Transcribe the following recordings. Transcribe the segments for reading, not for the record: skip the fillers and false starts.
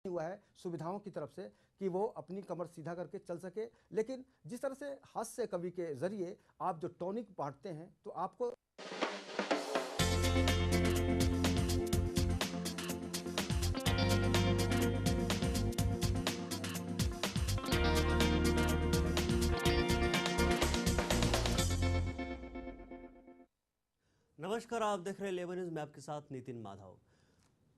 हुआ है सुविधाओं की तरफ से कि वो अपनी कमर सीधा करके चल सके। लेकिन जिस तरह से हास्य कवि के जरिए आप जो टॉनिक बांटते हैं तो आपको नमस्कार, आप देख रहे हैं 11 न्यूज में आपके साथ नितिन माधव।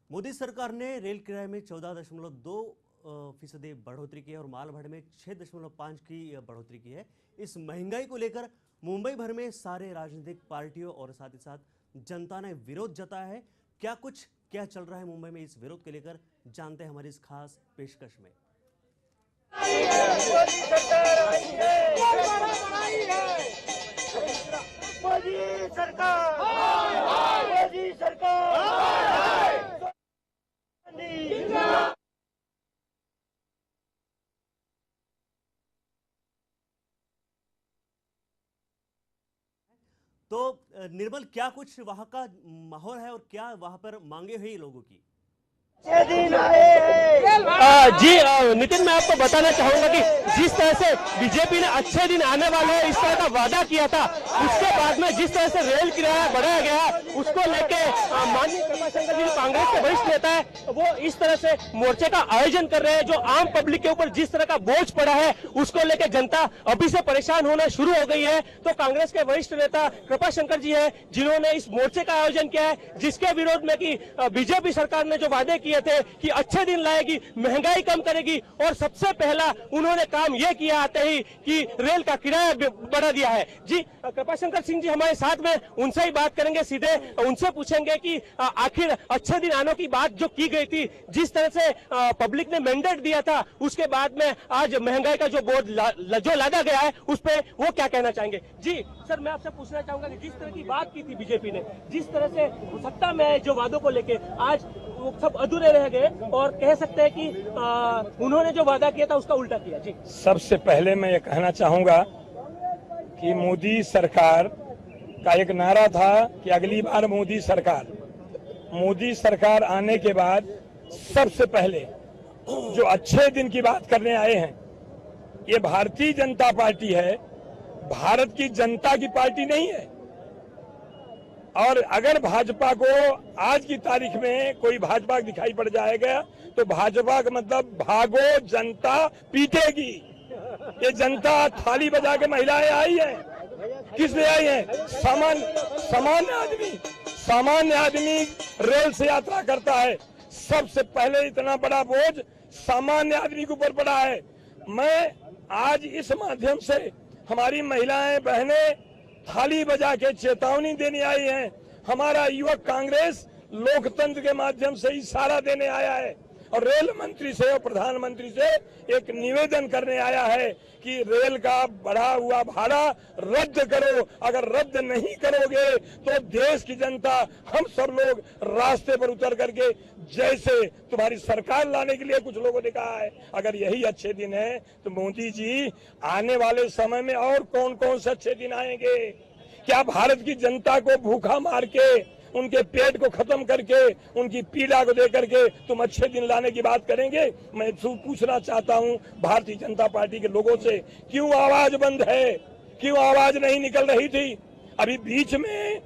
मोदी सरकार ने रेल किराए में 14.2% बढ़ोतरी की है और माल भाड़े में 6.5 की बढ़ोतरी की है। इस महंगाई को लेकर मुंबई भर में सारे राजनीतिक पार्टियों और साथ ही साथ जनता ने विरोध जताया है। क्या चल रहा है मुंबई में, इस विरोध को लेकर जानते हैं हमारी इस खास पेशकश में। मोदी सरकार, मोदी सरकार, तो निर्मल, क्या कुछ वहां का माहौल है और क्या वहां पर मांगे हुई लोगों की? जी नितिन, मैं आपको बताना चाहूंगा कि जिस तरह से बीजेपी ने अच्छे दिन आने वाले हैं इस तरह का वादा किया था, उसके बाद में जिस तरह से रेल किराया बढ़ाया गया उसको लेके माननीय कृपाशंकर जी कांग्रेस के वरिष्ठ नेता है वो इस तरह से मोर्चे का आयोजन कर रहे हैं। जो आम पब्लिक के ऊपर जिस तरह का बोझ पड़ा है उसको लेकर जनता अभी से परेशान होना शुरू हो गई है। तो कांग्रेस के वरिष्ठ नेता कृपाशंकर जी है जिन्होंने इस मोर्चे का आयोजन किया है, जिसके विरोध में कि बीजेपी सरकार ने जो वादे किए थे कि अच्छे दिन लाएगी, महंगाई कम करेगी, और सबसे पहला उन्होंने काम यह किया आते ही कि रेल का किराया बढ़ा दिया है। जी कृपाशंकर सिंह जी हमारे साथ में, उनसे ही बात करेंगे, सीधे उनसे पूछेंगे कि आखिर अच्छे दिन आने की बात जो की गई थी, जिस तरह से पब्लिक ने मैंडेट दिया था, उसके बाद में आज महंगाई का जो बोझ जो लादा गया है उस पर वो क्या कहना चाहेंगे? जी सर, मैं आपसे पूछना चाहूंगा कि जिस तरह की बात की थी बीजेपी ने, जिस तरह से सत्ता में जो वादों को लेके आज वो सब अधूरे रह गए और कह सकते हैं कि उन्होंने जो वादा किया था उसका उल्टा किया। जी सबसे पहले मैं ये कहना चाहूंगा कि मोदी सरकार का एक नारा था कि अगली बार मोदी सरकार। मोदी सरकार आने के बाद सबसे पहले जो अच्छे दिन की बात करने आए हैं, ये भारतीय जनता पार्टी है, भारत की जनता की पार्टी नहीं है। और अगर भाजपा को आज की तारीख में कोई भाजपा दिखाई पड़ जाएगा तो भाजपा का मतलब भागो जनता पीटेगी। ये जनता थाली बजा के महिलाएं आई है, किस लिए आई है? सामान्य आदमी रेल से यात्रा करता है, सबसे पहले इतना बड़ा बोझ सामान्य आदमी के ऊपर पड़ा है। मैं आज इस माध्यम से हमारी महिलाएं बहनें थाली बजा के चेतावनी देने आई हैं। हमारा युवक कांग्रेस लोकतंत्र के माध्यम से इशारा देने आया है और रेल मंत्री से और प्रधानमंत्री से एक निवेदन करने आया है कि रेल का बढ़ा हुआ भाड़ा रद्द करो। अगर रद्द नहीं करोगे तो देश की जनता, हम सब लोग रास्ते पर उतर करके जैसे तुम्हारी सरकार लाने के लिए कुछ लोगों ने कहा है, अगर यही अच्छे दिन है तो मोदी जी आने वाले समय में और कौन कौन से अच्छे दिन आएंगे? क्या भारत की जनता को भूखा मार के, उनके पेट को खत्म करके, उनकी पीड़ा को दे करके तुम अच्छे दिन लाने की बात करेंगे? मैं पूछना चाहता हूं भारतीय जनता पार्टी के लोगों से, क्यों आवाज बंद है? क्यों आवाज नहीं निकल रही थी? अभी बीच में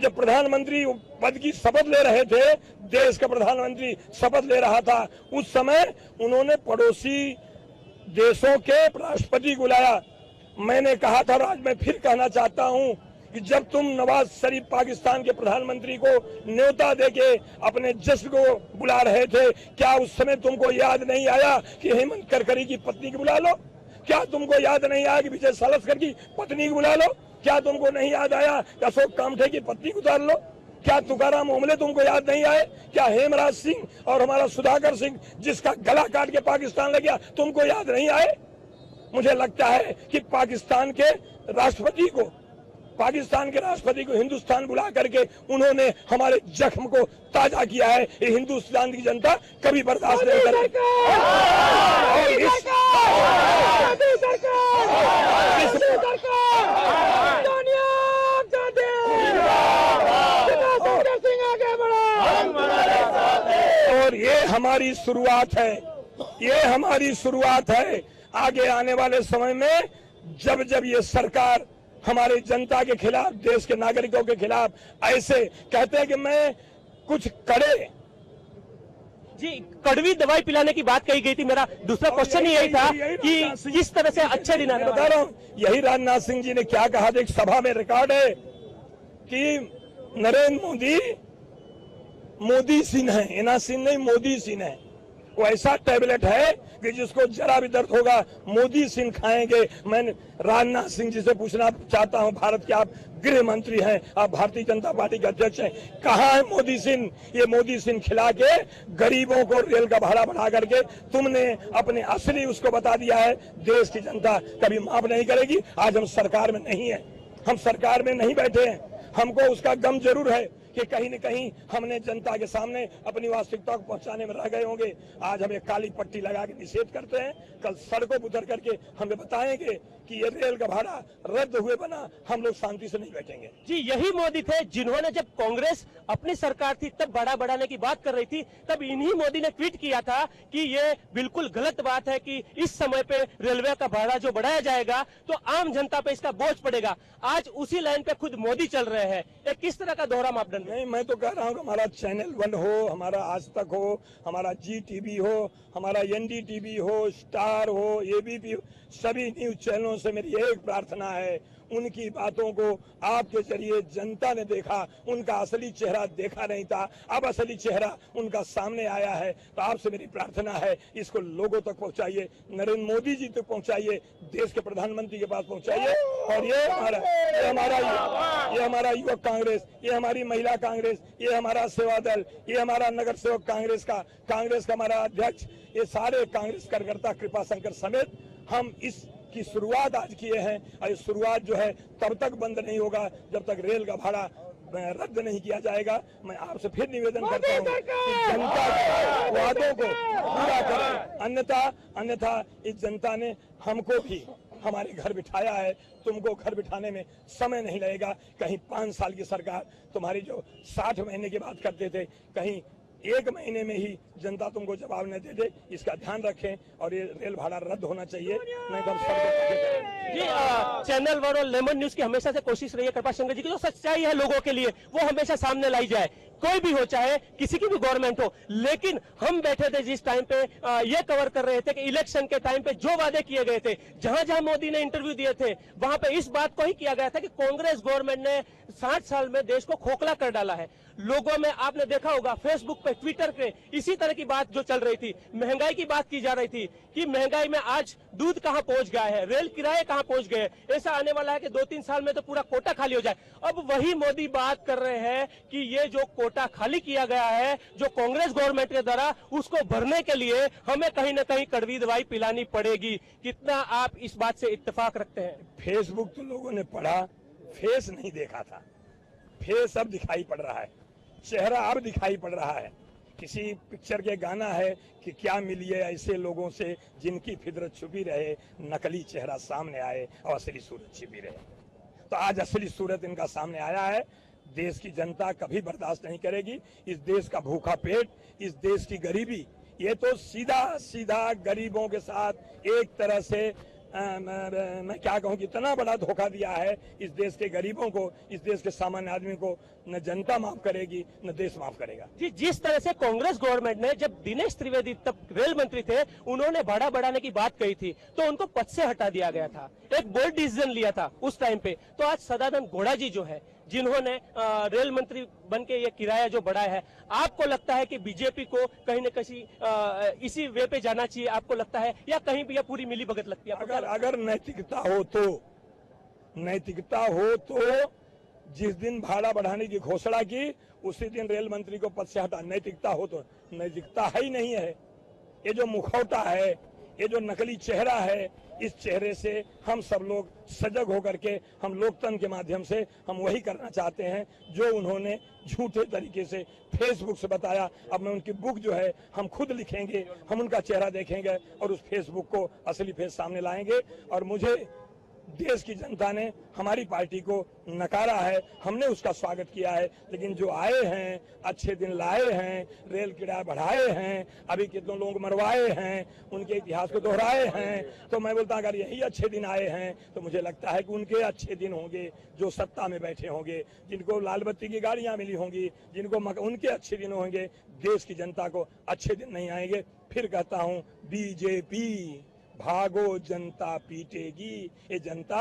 जब प्रधानमंत्री पद की शपथ ले रहे थे, देश का प्रधानमंत्री शपथ ले रहा था, उस समय उन्होंने पड़ोसी देशों के राष्ट्रपति को बुलाया। मैंने कहा था और आज मैं फिर कहना चाहता हूं कि जब तुम नवाज शरीफ पाकिस्तान के प्रधानमंत्री को न्योता देके अपने जश्न को बुला रहे थे, क्या उस समय तुमको याद नहीं आया कि हेमंत करकरी की पत्नी को बुला लो? क्या तुमको याद नहीं आया कि विजय सालस्कर की पत्नी को बुला लो? क्या तुमको नहीं याद आया कि अशोक कामठे की पत्नी को उतार लो? क्या तुकाराम ओमले तुमको याद नहीं आए? क्या हेमराज सिंह और हमारा सुधाकर सिंह जिसका गला काट के पाकिस्तान लग गया, तुमको याद नहीं आए? मुझे लगता है कि पाकिस्तान के राष्ट्रपति को हिंदुस्तान बुला करके उन्होंने हमारे जख्म को ताजा किया है। ये हिंदुस्तान की जनता कभी बर्दाश्त नहीं करेगी। और ये हमारी शुरुआत है, ये हमारी शुरुआत है। आगे आने वाले समय में जब जब ये सरकार हमारी जनता के खिलाफ, देश के नागरिकों के खिलाफ ऐसे कहते हैं कि मैं कुछ करे, जी कड़वी दवाई पिलाने की बात कही गई थी। मेरा दूसरा क्वेश्चन यही था कि जिस तरह से अच्छे दिन आने वाले बता रहा हूँ, यही राजनाथ सिंह जी ने क्या कहा था, एक सभा में रिकॉर्ड है कि नरेंद्र मोदी सिंह है, इना सिंह नहीं मोदी सिंह है। वो ऐसा टैबलेट है कि जिसको जरा भी दर्द होगा मोदी सिंह खाएंगे। मैं राजनाथ सिंह जी से पूछना चाहता हूं, भारत के आप गृह मंत्री हैं, आप भारतीय जनता पार्टी के अध्यक्ष हैं, कहाँ है मोदी सिंह? ये मोदी सिंह खिला के गरीबों को रेल का भाड़ा बढ़ा करके तुमने अपने असली उसको बता दिया है। देश की जनता कभी माफ नहीं करेगी। आज हम सरकार में नहीं है, हम सरकार में नहीं बैठे हैं, हमको उसका गम जरूर है कि कहीं न कहीं हमने जनता के सामने अपनी वास्तविकता को पहुंचाने में रह गए होंगे। आज हमें काली पट्टी लगा के निषेध करते हैं, कल सड़कों पर उतर करके हमें बताएंगे कि ये रेल का भाड़ा रद्द हुए बना हम लोग शांति से नहीं बैठेंगे। जी यही मोदी थे जिन्होंने जब कांग्रेस अपनी सरकार थी तब भाड़ा बढ़ाने की बात कर रही थी, तब इन्हीं मोदी ने ट्वीट किया था कि ये बिल्कुल गलत बात है कि इस समय पे रेलवे का भाड़ा जो बढ़ाया जाएगा तो आम जनता पे इसका बोझ पड़ेगा। आज उसी लाइन पे खुद मोदी चल रहे हैं। ये किस तरह का दोहरा मापदंड? नहीं, मैं तो कह रहा हूँ कि हमारा चैनल 1 हो, हमारा आज तक हो, हमारा GTV हो, हमारा NDTV हो, स्टार हो, ABP हो, सभी न्यूज चैनलों से मेरी एक प्रार्थना है, उनकी बातों को आपके जरिए जनता ने देखा, उनका असली चेहरा देखा नहीं था, अब असली चेहरा उनका सामने आया है। तो आपसे मेरी प्रार्थना है, इसको लोगों तक पहुंचाइए, नरेंद्र मोदी जी तक पहुंचाइए, देश के प्रधानमंत्री के पास पहुंचाइए। और ये हमारा युवक कांग्रेस, ये हमारी महिला कांग्रेस, ये हमारा सेवा दल, ये हमारा नगर सेवक कांग्रेस का हमारा अध्यक्ष, ये सारे कांग्रेस कार्यकर्ता कृपा शंकर समेत हम इसकी शुरुआत आज किए हैं। और ये शुरुआत जो है तब तक बंद नहीं होगा जब तक रेल का भाड़ा रद्द नहीं किया जाएगा। मैं आपसे फिर निवेदन करता हूँ कि जनता के वादों को पूरा करें, अन्यथा इस जनता ने हमको भी हमारे घर बिठाया है, तुमको घर बिठाने में समय नहीं लगेगा। कहीं 5 साल की सरकार तुम्हारी जो 60 महीने की बात करते थे, कहीं 1 महीने में ही जनता तुमको जवाब न दे दे, इसका ध्यान रखें। और ये रेल भाड़ा रद्द होना चाहिए, नहीं तो हम जी चैनल 1 और लेमन न्यूज की हमेशा से कोशिश रही है कृपा शंकर जी की जो सच्चाई है लोगों के लिए वो हमेशा सामने लाई जाए, कोई भी हो, चाहे किसी की भी गवर्नमेंट हो। लेकिन हम बैठे थे जिस टाइम पे ये कवर कर रहे थे कि इलेक्शन के टाइम पे जो वादे किए गए थे, जहां जहां मोदी ने इंटरव्यू दिए थे, वहां पे इस बात को ही किया गया था कि कांग्रेस गवर्नमेंट ने 60 साल में देश को खोखला कर डाला है। लोगों में आपने देखा होगा फेसबुक पे, ट्विटर पे इसी तरह की बात जो चल रही थी, महंगाई की बात की जा रही थी कि महंगाई में आज दूध कहां पहुंच गया है, रेल किराए कहां पहुंच गए, ऐसा आने वाला है कि 2-3 साल में तो पूरा कोटा खाली हो जाए। अब वही मोदी बात कर रहे हैं कि ये जो कोटा खाली किया गया है जो कांग्रेस गवर्नमेंट के द्वारा, उसको भरने के लिए हमें कहीं ना कहीं कड़वी दवाई पिलानी पड़ेगी। कितना आप इस बात से इत्तेफाक रखते हैं? फेसबुक तो लोगों ने पढ़ा, फेस नहीं देखा था, फेस अब दिखाई पड़ रहा है, चेहरा अब दिखाई पड़ रहा है। किसी पिक्चर के गाना है कि क्या मिलिए ऐसे लोगों से जिनकी फितरत छुपी रहे, नकली चेहरा सामने आए और असली सूरत छिपी रहे। तो आज असली सूरत इनका सामने आया है। देश की जनता कभी बर्दाश्त नहीं करेगी। इस देश का भूखा पेट, इस देश की गरीबी, ये तो सीधा गरीबों के साथ एक तरह से मैं क्या कहूँ, इतना बड़ा धोखा दिया है इस देश के गरीबों को, इस देश के सामान्य आदमी को। न जनता माफ करेगी, न देश माफ करेगा। जी जिस तरह से कांग्रेस गवर्नमेंट ने, जब दिनेश त्रिवेदी तब रेल मंत्री थे, उन्होंने भाड़ा बढ़ाने की बात कही थी तो उनको पद से हटा दिया गया था, एक बोल्ड डिसीजन लिया था उस टाइम पे। तो आज सदानंद गौड़ा जी जो है, जिन्होंने रेल मंत्री बन के ये किराया जो बढ़ाया है, आपको लगता है कि बीजेपी को कहीं न कहीं इसी वे पे जाना चाहिए, आपको लगता है, या कहीं भी यह पूरी मिली भगत लगती है? अगर नैतिकता हो तो जिस दिन भाड़ा बढ़ाने की घोषणा की उसी दिन रेल मंत्री को पद से हटा। नैतिकता हो तो, नैतिकता है ही नहीं है। ये जो मुखौटा है, ये जो नकली चेहरा है, इस चेहरे से हम सब लोग सजग होकर के हम लोकतंत्र के माध्यम से हम वही करना चाहते हैं जो उन्होंने झूठे तरीके से फेसबुक से बताया। अब मैं उनकी बुक जो है हम खुद लिखेंगे, हम उनका चेहरा देखेंगे और उस फेसबुक को असली फेस सामने लाएंगे। और मुझे देश की जनता ने हमारी पार्टी को नकारा है, हमने उसका स्वागत किया है। लेकिन जो आए हैं, अच्छे दिन लाए हैं, रेल किराया बढ़ाए हैं, अभी कितने लोग मरवाए हैं, उनके इतिहास को दोहराए हैं, तो मैं बोलता अगर यही अच्छे दिन आए हैं तो मुझे लगता है कि उनके अच्छे दिन होंगे जो सत्ता में बैठे होंगे, जिनको लाल बत्ती की गाड़ियां मिली होंगी, जिनको उनके अच्छे दिन होंगे। देश की जनता को अच्छे दिन नहीं आएंगे। फिर कहता हूं, बीजेपी भागो जनता पीटेगी। ये जनता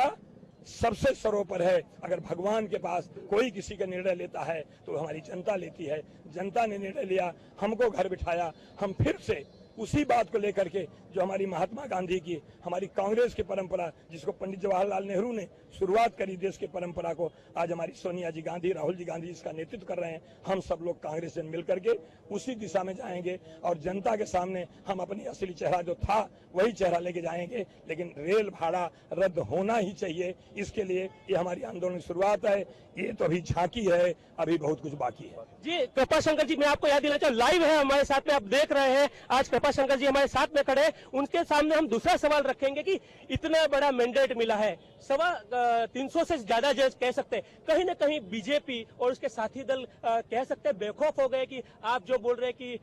सबसे सरोपर है। अगर भगवान के पास कोई किसी का निर्णय लेता है तो हमारी जनता लेती है। जनता ने निर्णय लिया, हमको घर बिठाया, हम फिर से उसी बात को लेकर के जो हमारी महात्मा गांधी की, हमारी कांग्रेस की परंपरा, जिसको पंडित जवाहरलाल नेहरू ने शुरुआत करी देश की परंपरा को, आज हमारी सोनिया जी गांधी, राहुल जी गांधी इसका नेतृत्व कर रहे हैं। हम सब लोग कांग्रेस से मिल करके उसी दिशा में जाएंगे और जनता के सामने हम अपनी असली चेहरा जो था वही चेहरा लेके जाएंगे। लेकिन रेल भाड़ा रद्द होना ही चाहिए। इसके लिए ये हमारी आंदोलन की शुरुआत है। ये तो अभी झांकी है, अभी बहुत कुछ बाकी है। जी कृपाशंकर जी, मैं आपको याद दिलाना चाहूँ, लाइव है हमारे साथ में, आप देख रहे हैं आज कृपाशंकर जी हमारे साथ में खड़े हैं। उनके सामने हम दूसरा सवाल रखेंगे कि इतना बड़ा मैंडेट मिला है, 300 से ज्यादा जज कह सकते हैं, कहीं ना कहीं बीजेपी और उसके साथी दल कह सकते हैं बेखौफ हो गए कि आप जो बोल रहे हैं कि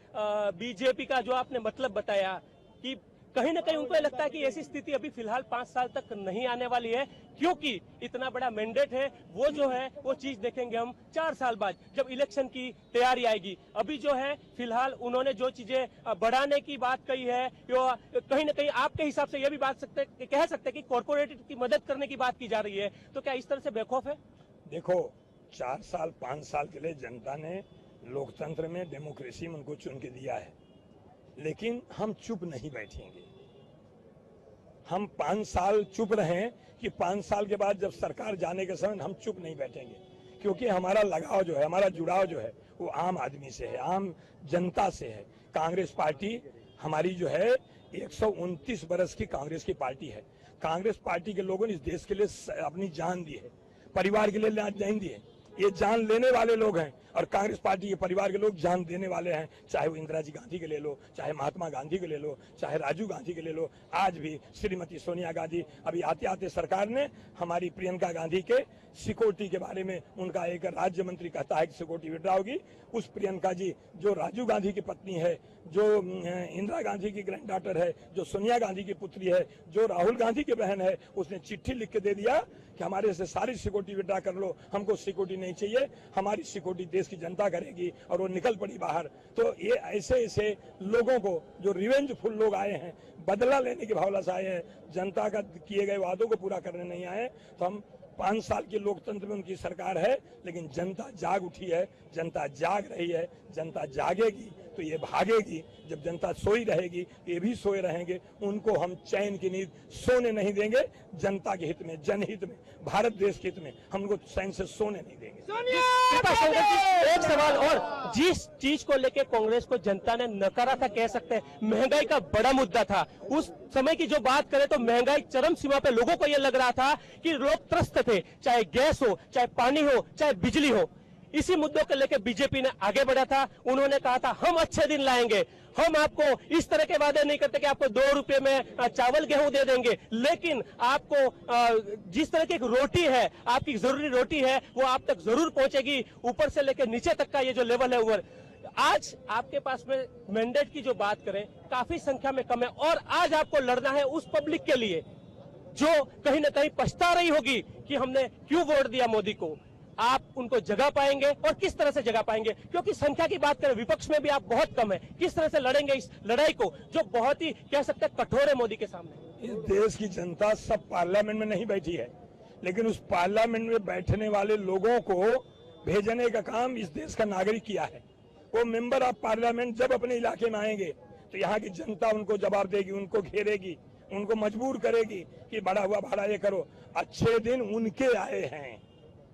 बीजेपी का जो आपने मतलब बताया कि कहीं ना कहीं उनको लगता है कि ऐसी स्थिति अभी फिलहाल 5 साल तक नहीं आने वाली है, क्योंकि इतना बड़ा मैंडेट है। वो जो है वो चीज देखेंगे हम 4 साल बाद जब इलेक्शन की तैयारी आएगी। अभी जो है फिलहाल उन्होंने जो चीजें बढ़ाने की बात कही है, कहीं ना कहीं आपके हिसाब से ये भी कह सकते हैं कि कॉर्पोरेट की मदद करने की बात की जा रही है, तो क्या इस तरह से बेखौफ है? देखो, 4 साल 5 साल के लिए जनता ने लोकतंत्र में, डेमोक्रेसी में उनको चुन के दिया है, लेकिन हम चुप नहीं बैठेंगे। हम 5 साल चुप रहें कि 5 साल के बाद जब सरकार जाने के समय हम चुप नहीं बैठेंगे, क्योंकि हमारा लगाव जो है, हमारा जुड़ाव जो है वो आम आदमी से है, आम जनता से है। कांग्रेस पार्टी हमारी जो है 129 बरस की कांग्रेस की पार्टी है। कांग्रेस पार्टी के लोगों ने इस देश के लिए अपनी जान दी है, परिवार के लिए जान दी है। ये जान लेने वाले लोग हैं और कांग्रेस पार्टी के परिवार के लोग जान देने वाले हैं। चाहे वो इंदिरा जी गांधी के ले लो, चाहे महात्मा गांधी के ले लो, चाहे राजीव गांधी के ले लो, आज भी श्रीमती सोनिया गांधी, अभी आते आते सरकार ने हमारी प्रियंका गांधी के सिक्योरिटी के बारे में, उनका एक राज्य मंत्री कहता है कि सिक्योरिटी विड्रॉ होगी। उस प्रियंका जी जो राजीव गांधी की पत्नी है, जो इंदिरा गांधी की ग्रैंड डॉटर है, जो सोनिया गांधी की पुत्री है, जो राहुल गांधी की बहन है, उसने चिट्ठी लिख के दे दिया कि हमारे से सारी सिक्योरिटी विड्रॉ कर लो, हमको सिक्योरिटी नहीं चाहिए, हमारी सिक्योरिटी देश की जनता करेगी। और वो निकल पड़ी बाहर। तो ये ऐसे लोगों को, जो रिवेंजफुल लोग आए हैं, बदला लेने की भावना से आए हैं, जनता का किए गए वादों को पूरा करने नहीं आए, तो हम 5 साल के लोकतंत्र में उनकी सरकार है, लेकिन जनता जाग उठी है, जनता जाग रही है। जनता जागेगी तो ये भागेगी। जब जनता सोई रहेगी ये भी सोए रहेंगे। उनको हम चैन की नींद सोने नहीं देंगे। जनता के हित में, जनहित में, भारत देश के हित में हम उनको चैन से सोने नहीं देंगे। एक सवाल और, जिस चीज को लेके कांग्रेस को जनता ने नकारा था, कह सकते हैं महंगाई का बड़ा मुद्दा था। उस समय की जो बात करें तो महंगाई चरम सीमा पे, लोगों को यह लग रहा था कि लोग त्रस्त थे, चाहे गैस हो, चाहे पानी हो, चाहे बिजली हो। इसी मुद्दों को लेकर बीजेपी ने आगे बढ़ा था। उन्होंने कहा था हम अच्छे दिन लाएंगे, हम आपको इस तरह के वादे नहीं करते कि आपको 2 रुपए में चावल गेहूं दे देंगे, लेकिन आपको जिस तरह की एक रोटी है, आपकी जरूरी रोटी है, वो आप तक जरूर पहुंचेगी, ऊपर से लेकर नीचे तक का ये जो लेवल है ऊपर। आज आपके पास में मैंडेट की जो बात करें, काफी संख्या में कम है, और आज आपको लड़ना है उस पब्लिक के लिए जो कहीं ना कहीं पछता रही होगी कि हमने क्यों वोट दिया मोदी को। आप उनको जगा पाएंगे और किस तरह से जगा पाएंगे? क्योंकि संख्या की बात करें, विपक्ष में भी आप बहुत कम है। किस तरह से लड़ेंगे इस लड़ाई को जो बहुत ही कह सकते हैं कठोर है मोदी के सामने? इस देश की जनता सब पार्लियामेंट में नहीं बैठी है, लेकिन उस पार्लियामेंट में बैठने वाले लोगों को भेजने का काम इस देश का नागरिक किया है। वो मेंबर ऑफ पार्लियामेंट जब अपने इलाके में आएंगे तो यहाँ की जनता उनको जवाब देगी, उनको घेरेगी, उनको मजबूर करेगी कि बढ़ा हुआ भाड़ा ये करो। अच्छे दिन उनके आए हैं,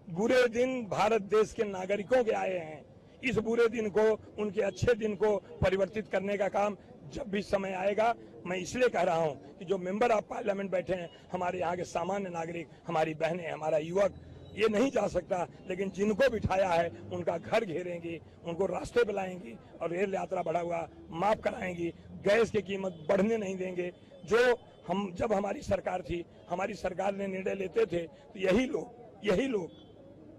बुरे दिन भारत देश के नागरिकों के आए हैं। इस बुरे दिन को, उनके अच्छे दिन को परिवर्तित करने का काम जब भी समय आएगा, मैं इसलिए कह रहा हूं कि जो मेंबर ऑफ पार्लियामेंट बैठे हैं, हमारे यहाँ के सामान्य नागरिक, हमारी बहनें, हमारा युवक, ये नहीं जा सकता, लेकिन जिनको बिठाया है उनका घर घेरेंगी, उनको रास्ते बुलाएंगी और रेल यात्रा बढ़ा हुआ माफ कराएंगी। गैस की कीमत बढ़ने नहीं देंगे। जो हम जब हमारी सरकार थी, हमारी सरकार ने निर्णय लेते थे तो यही लोग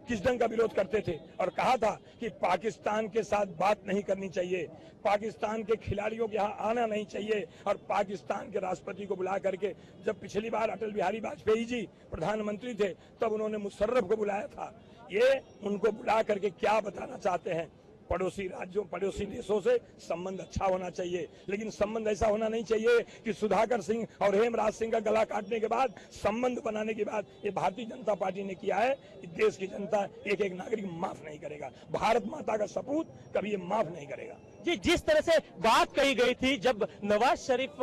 किस ढंग का विरोध करते थे और कहा था कि पाकिस्तान के साथ बात नहीं करनी चाहिए, पाकिस्तान के खिलाड़ियों के यहाँ आना नहीं चाहिए। और पाकिस्तान के राष्ट्रपति को बुला करके, जब पिछली बार अटल बिहारी वाजपेयी जी प्रधानमंत्री थे तब उन्होंने मुशर्रफ को बुलाया था। ये उनको बुला करके क्या बताना चाहते हैं? पड़ोसी राज्यों, पड़ोसी देशों से संबंध अच्छा होना चाहिए, लेकिन संबंध ऐसा होना नहीं चाहिए कि सुधाकर सिंह और हेमराज सिंह का गला काटने के बाद, संबंध बनाने के बाद ये भारतीय जनता पार्टी ने किया है। देश की जनता एक एक नागरिक माफ नहीं करेगा, भारत माता का सपूत कभी ये माफ नहीं करेगा। जी, जिस तरह से बात कही गई थी जब नवाज शरीफ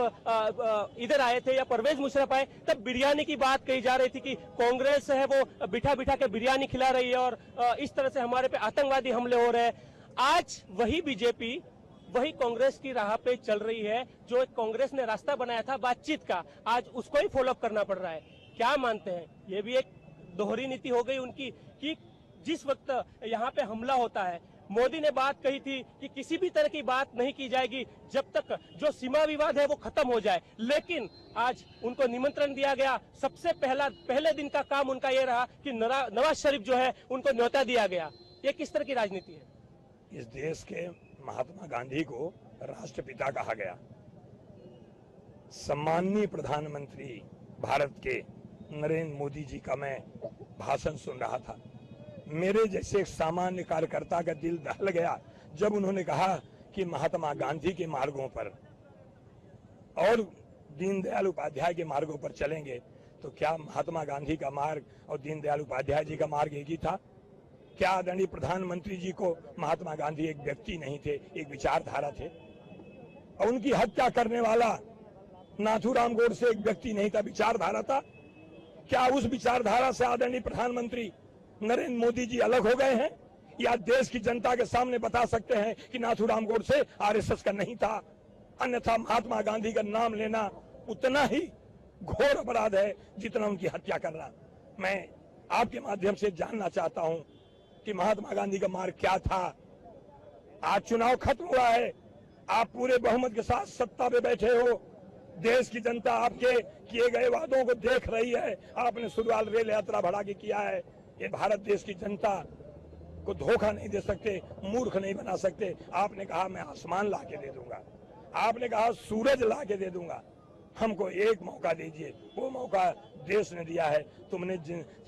इधर आए थे या परवेज मुशर्रफ आए, तब बिरयानी की बात कही जा रही थी कि कांग्रेस है वो बिठा बिठा के बिरयानी खिला रही है और इस तरह से हमारे पे आतंकवादी हमले हो रहे हैं। आज वही बीजेपी वही कांग्रेस की राह पे चल रही है। जो कांग्रेस ने रास्ता बनाया था बातचीत का, आज उसको ही फॉलो अप करना पड़ रहा है। क्या मानते हैं, ये भी एक दोहरी नीति हो गई उनकी कि जिस वक्त यहाँ पे हमला होता है, मोदी ने बात कही थी कि किसी भी तरह की बात नहीं की जाएगी जब तक जो सीमा विवाद है वो खत्म हो जाए, लेकिन आज उनको निमंत्रण दिया गया। सबसे पहले दिन का काम उनका ये रहा कि नवाज शरीफ जो है उनको न्योता दिया गया। ये किस तरह की राजनीति है? इस देश के महात्मा गांधी को राष्ट्रपिता कहा गया। सम्माननीय प्रधानमंत्री भारत के नरेंद्र मोदी जी का मैं भाषण सुन रहा था। मेरे जैसे एक सामान्य कार्यकर्ता का दिल दहल गया जब उन्होंने कहा कि महात्मा गांधी के मार्गों पर और दीनदयाल उपाध्याय के मार्गों पर चलेंगे। तो क्या महात्मा गांधी का मार्ग और दीनदयाल उपाध्याय जी का मार्ग एक ही था? क्या आदरणीय प्रधानमंत्री जी को महात्मा गांधी एक व्यक्ति नहीं थे, एक विचारधारा थे? और उनकी हत्या करने वाला नाथूराम गोडसे एक व्यक्ति नहीं था, विचारधारा था। क्या उस विचारधारा से आदरणीय प्रधानमंत्री नरेंद्र मोदी जी अलग हो गए हैं? या देश की जनता के सामने बता सकते हैं कि नाथूराम गोडसे आरएसएस का नहीं था? अन्यथा महात्मा गांधी का नाम लेना उतना ही घोर अपराध है जितना उनकी हत्या करना। मैं आपके माध्यम से जानना चाहता हूं कि महात्मा गांधी का मार्ग क्या था। आज चुनाव खत्म हुआ है, आप पूरे बहुमत के साथ सत्ता पे बैठे हो, देश की जनता आपके किए गए वादों को देख रही है। आपने शुरुआत रेल यात्रा बढ़ा के किया है। ये भारत देश की जनता को धोखा नहीं दे सकते, मूर्ख नहीं बना सकते। आपने कहा मैं आसमान ला के दे दूंगा, आपने कहा सूरज ला के दे दूंगा, हमको एक मौका दीजिए। वो मौका देश ने दिया है। तुमने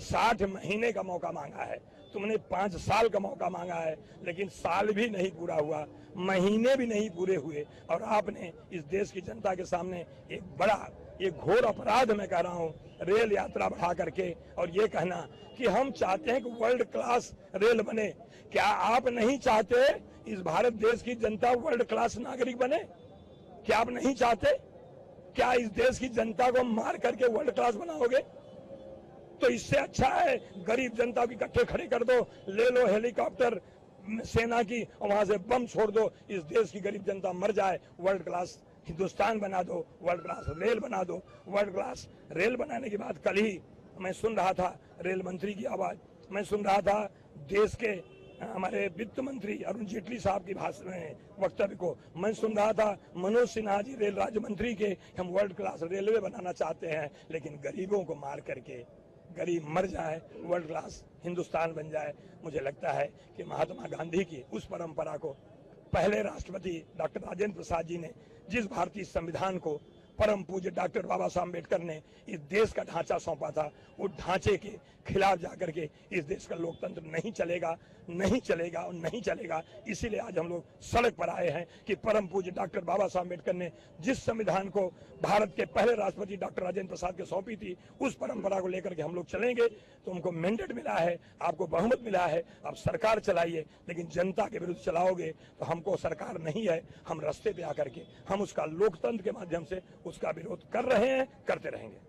60 महीने का मौका मांगा है, तुमने 5 साल का मौका मांगा है, लेकिन साल भी नहीं पूरा हुआ, महीने भी नहीं पूरे हुए और आपने इस देश की जनता के सामने एक बड़ा, एक घोर अपराध मैं कह रहा हूँ, रेल यात्रा बढ़ा करके और ये कहना कि हम चाहते हैं कि वर्ल्ड क्लास रेल बने। क्या आप नहीं चाहते इस भारत देश की जनता वर्ल्ड क्लास नागरिक बने? क्या आप नहीं चाहते? क्या इस देश की जनता को मार करके वर्ल्ड क्लास बनाओगे? तो इससे अच्छा है गरीब जनता को इकट्ठे खड़े कर दो, ले लो हेलीकॉप्टर सेना की और वहां से बम छोड़ दो, इस देश की गरीब जनता मर जाए। वर्ल्ड क्लास हिंदुस्तान बना दो, वर्ल्ड क्लास रेल बना दो। वर्ल्ड क्लास रेल बनाने के बाद कल ही मैं सुन रहा था रेल मंत्री की आवाज, मैं सुन रहा था देश के हमारे वित्त मंत्री अरुण जेटली साहब की भाषण वक्तव्य को, मैं सुन रहा था मनोज सिन्हा जी रेल राज्य मंत्री के, हम वर्ल्ड क्लास रेलवे बनाना चाहते हैं, लेकिन गरीबों को मार करके गरीब मर जाए, वर्ल्ड क्लास हिंदुस्तान बन जाए। मुझे लगता है कि महात्मा गांधी की उस परंपरा को पहले राष्ट्रपति डॉक्टर राजेंद्र प्रसाद जी ने, जिस भारतीय संविधान को परम पूज्य डॉक्टर बाबा साहब अम्बेडकर ने इस देश का ढांचा सौंपा था, वो ढांचे के खिलाफ जाकर के इस देश का लोकतंत्र नहीं चलेगा, नहीं चलेगा और नहीं चलेगा। इसीलिए आज हम लोग सड़क पर आए हैं कि परम पूज्य डॉक्टर बाबा साहब अम्बेडकर ने जिस संविधान को भारत के पहले राष्ट्रपति डॉक्टर राजेंद्र प्रसाद के सौंपी थी, उस परंपरा को लेकर के हम लोग चलेंगे। तो उनको मैंडेट मिला है, आपको बहुमत मिला है, आप सरकार चलाइए, लेकिन जनता के विरुद्ध चलाओगे तो हमको सरकार नहीं है। हम रास्ते पे आकर के हम उसका लोकतंत्र के माध्यम से उसका विरोध कर रहे हैं, करते रहेंगे।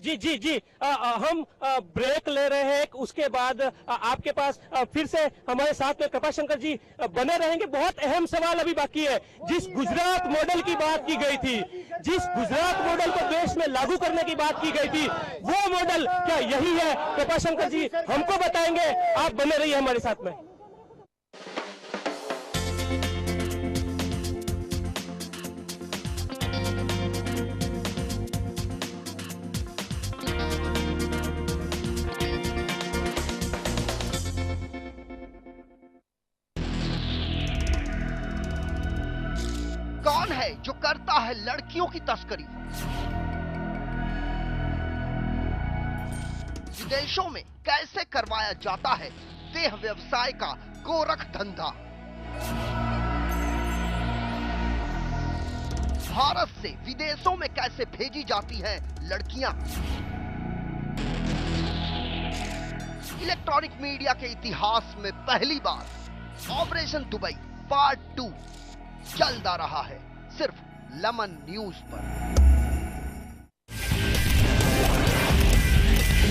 जी जी जी हम ब्रेक ले रहे हैं, उसके बाद आपके पास फिर से हमारे साथ में कृपाशंकर जी बने रहेंगे। बहुत अहम सवाल अभी बाकी है। जिस गुजरात मॉडल की बात की गई थी, जिस गुजरात मॉडल को देश में लागू करने की बात की गई थी, वो मॉडल क्या यही है? कृपाशंकर जी हमको बताएंगे, आप बने रहिए हमारे साथ में। जो करता है लड़कियों की तस्करी। विदेशों में कैसे करवाया जाता है देह व्यवसाय का गोरख धंधा। भारत से विदेशों में कैसे भेजी जाती हैं लड़कियां। इलेक्ट्रॉनिक मीडिया के इतिहास में पहली बार ऑपरेशन दुबई पार्ट 2 चलता रहा है सिर्फ लेमन न्यूज पर।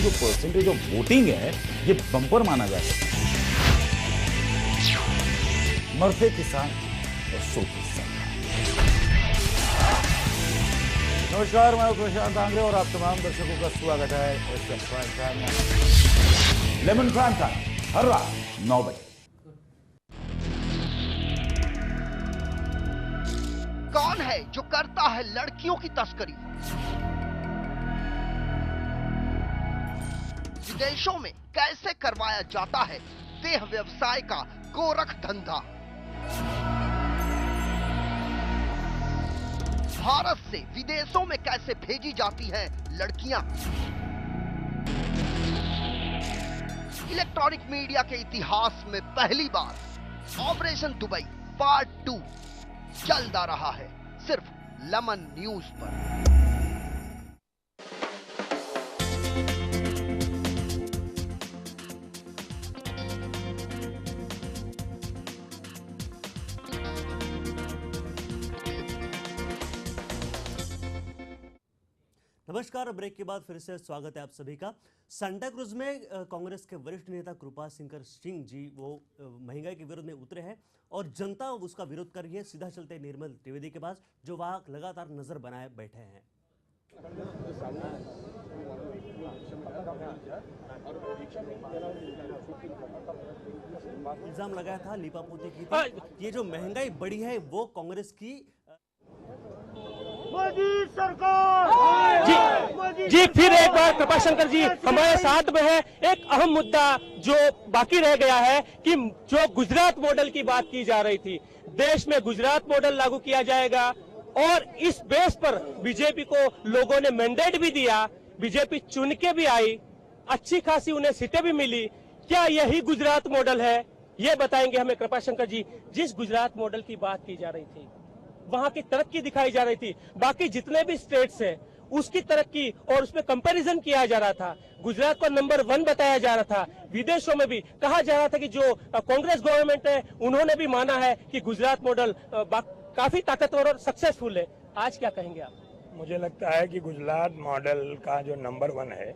जो परसेंटेज ऑफ वोटिंग है ये बम्पर माना जाता है। मरते किसान और सोते सरकार। नमस्कार, मैं प्रशांत आंग्रे और आप तमाम दर्शकों का स्वागत है एसएम प्राइम टाइम में। लेमन प्राइम टाइम हर रात 9 बजे। कौन है जो करता है लड़कियों की तस्करी। विदेशों में कैसे करवाया जाता है देह व्यवसाय का गोरख धंधा। भारत से विदेशों में कैसे भेजी जाती हैं लड़कियां। इलेक्ट्रॉनिक मीडिया के इतिहास में पहली बार ऑपरेशन दुबई पार्ट 2 चलता रहा है सिर्फ लेमन न्यूज पर। नमस्कार, ब्रेक के बाद फिर से स्वागत है आप सभी का। सांता क्रूज में कांग्रेस के वरिष्ठ नेता कृपाशंकर सिंह जी वो महंगाई के विरोध में उतरे हैं और जनता उसका विरोध कर रही है। सीधा चलते निर्मल त्रिवेदी के पास जो वहां लगातार नजर बनाए बैठे हैं। इल्जाम लगाया था लीपापोती की थी। ये जो महंगाई बढ़ी है वो कांग्रेस की मोदी सरकार। जी फिर एक बार कृपाशंकर जी हमारे साथ में है। एक अहम मुद्दा जो बाकी रह गया है कि जो गुजरात मॉडल की बात की जा रही थी, देश में गुजरात मॉडल लागू किया जाएगा और इस बेस पर बीजेपी को लोगों ने मैंडेट भी दिया, बीजेपी चुन के भी आई, अच्छी खासी उन्हें सीटें भी मिली। क्या यही गुजरात मॉडल है, ये बताएंगे हमें कृपाशंकर जी। जिस गुजरात मॉडल की बात की जा रही थी, वहां की तरक्की दिखाई जा रही थी, बाकी जितने भी स्टेट्स हैं उसकी तरक्की और उसमें कंपैरिजन किया जा रहा था। गुजरात को नंबर 1 बताया जा रहा था। विदेशों में भी कहा जा रहा था कि जो कांग्रेस गवर्नमेंट है उन्होंने भी माना है कि गुजरात मॉडल काफी ताकतवर और सक्सेसफुल है। आज क्या कहेंगे आप? मुझे लगता है कि गुजरात मॉडल का जो नंबर 1 है,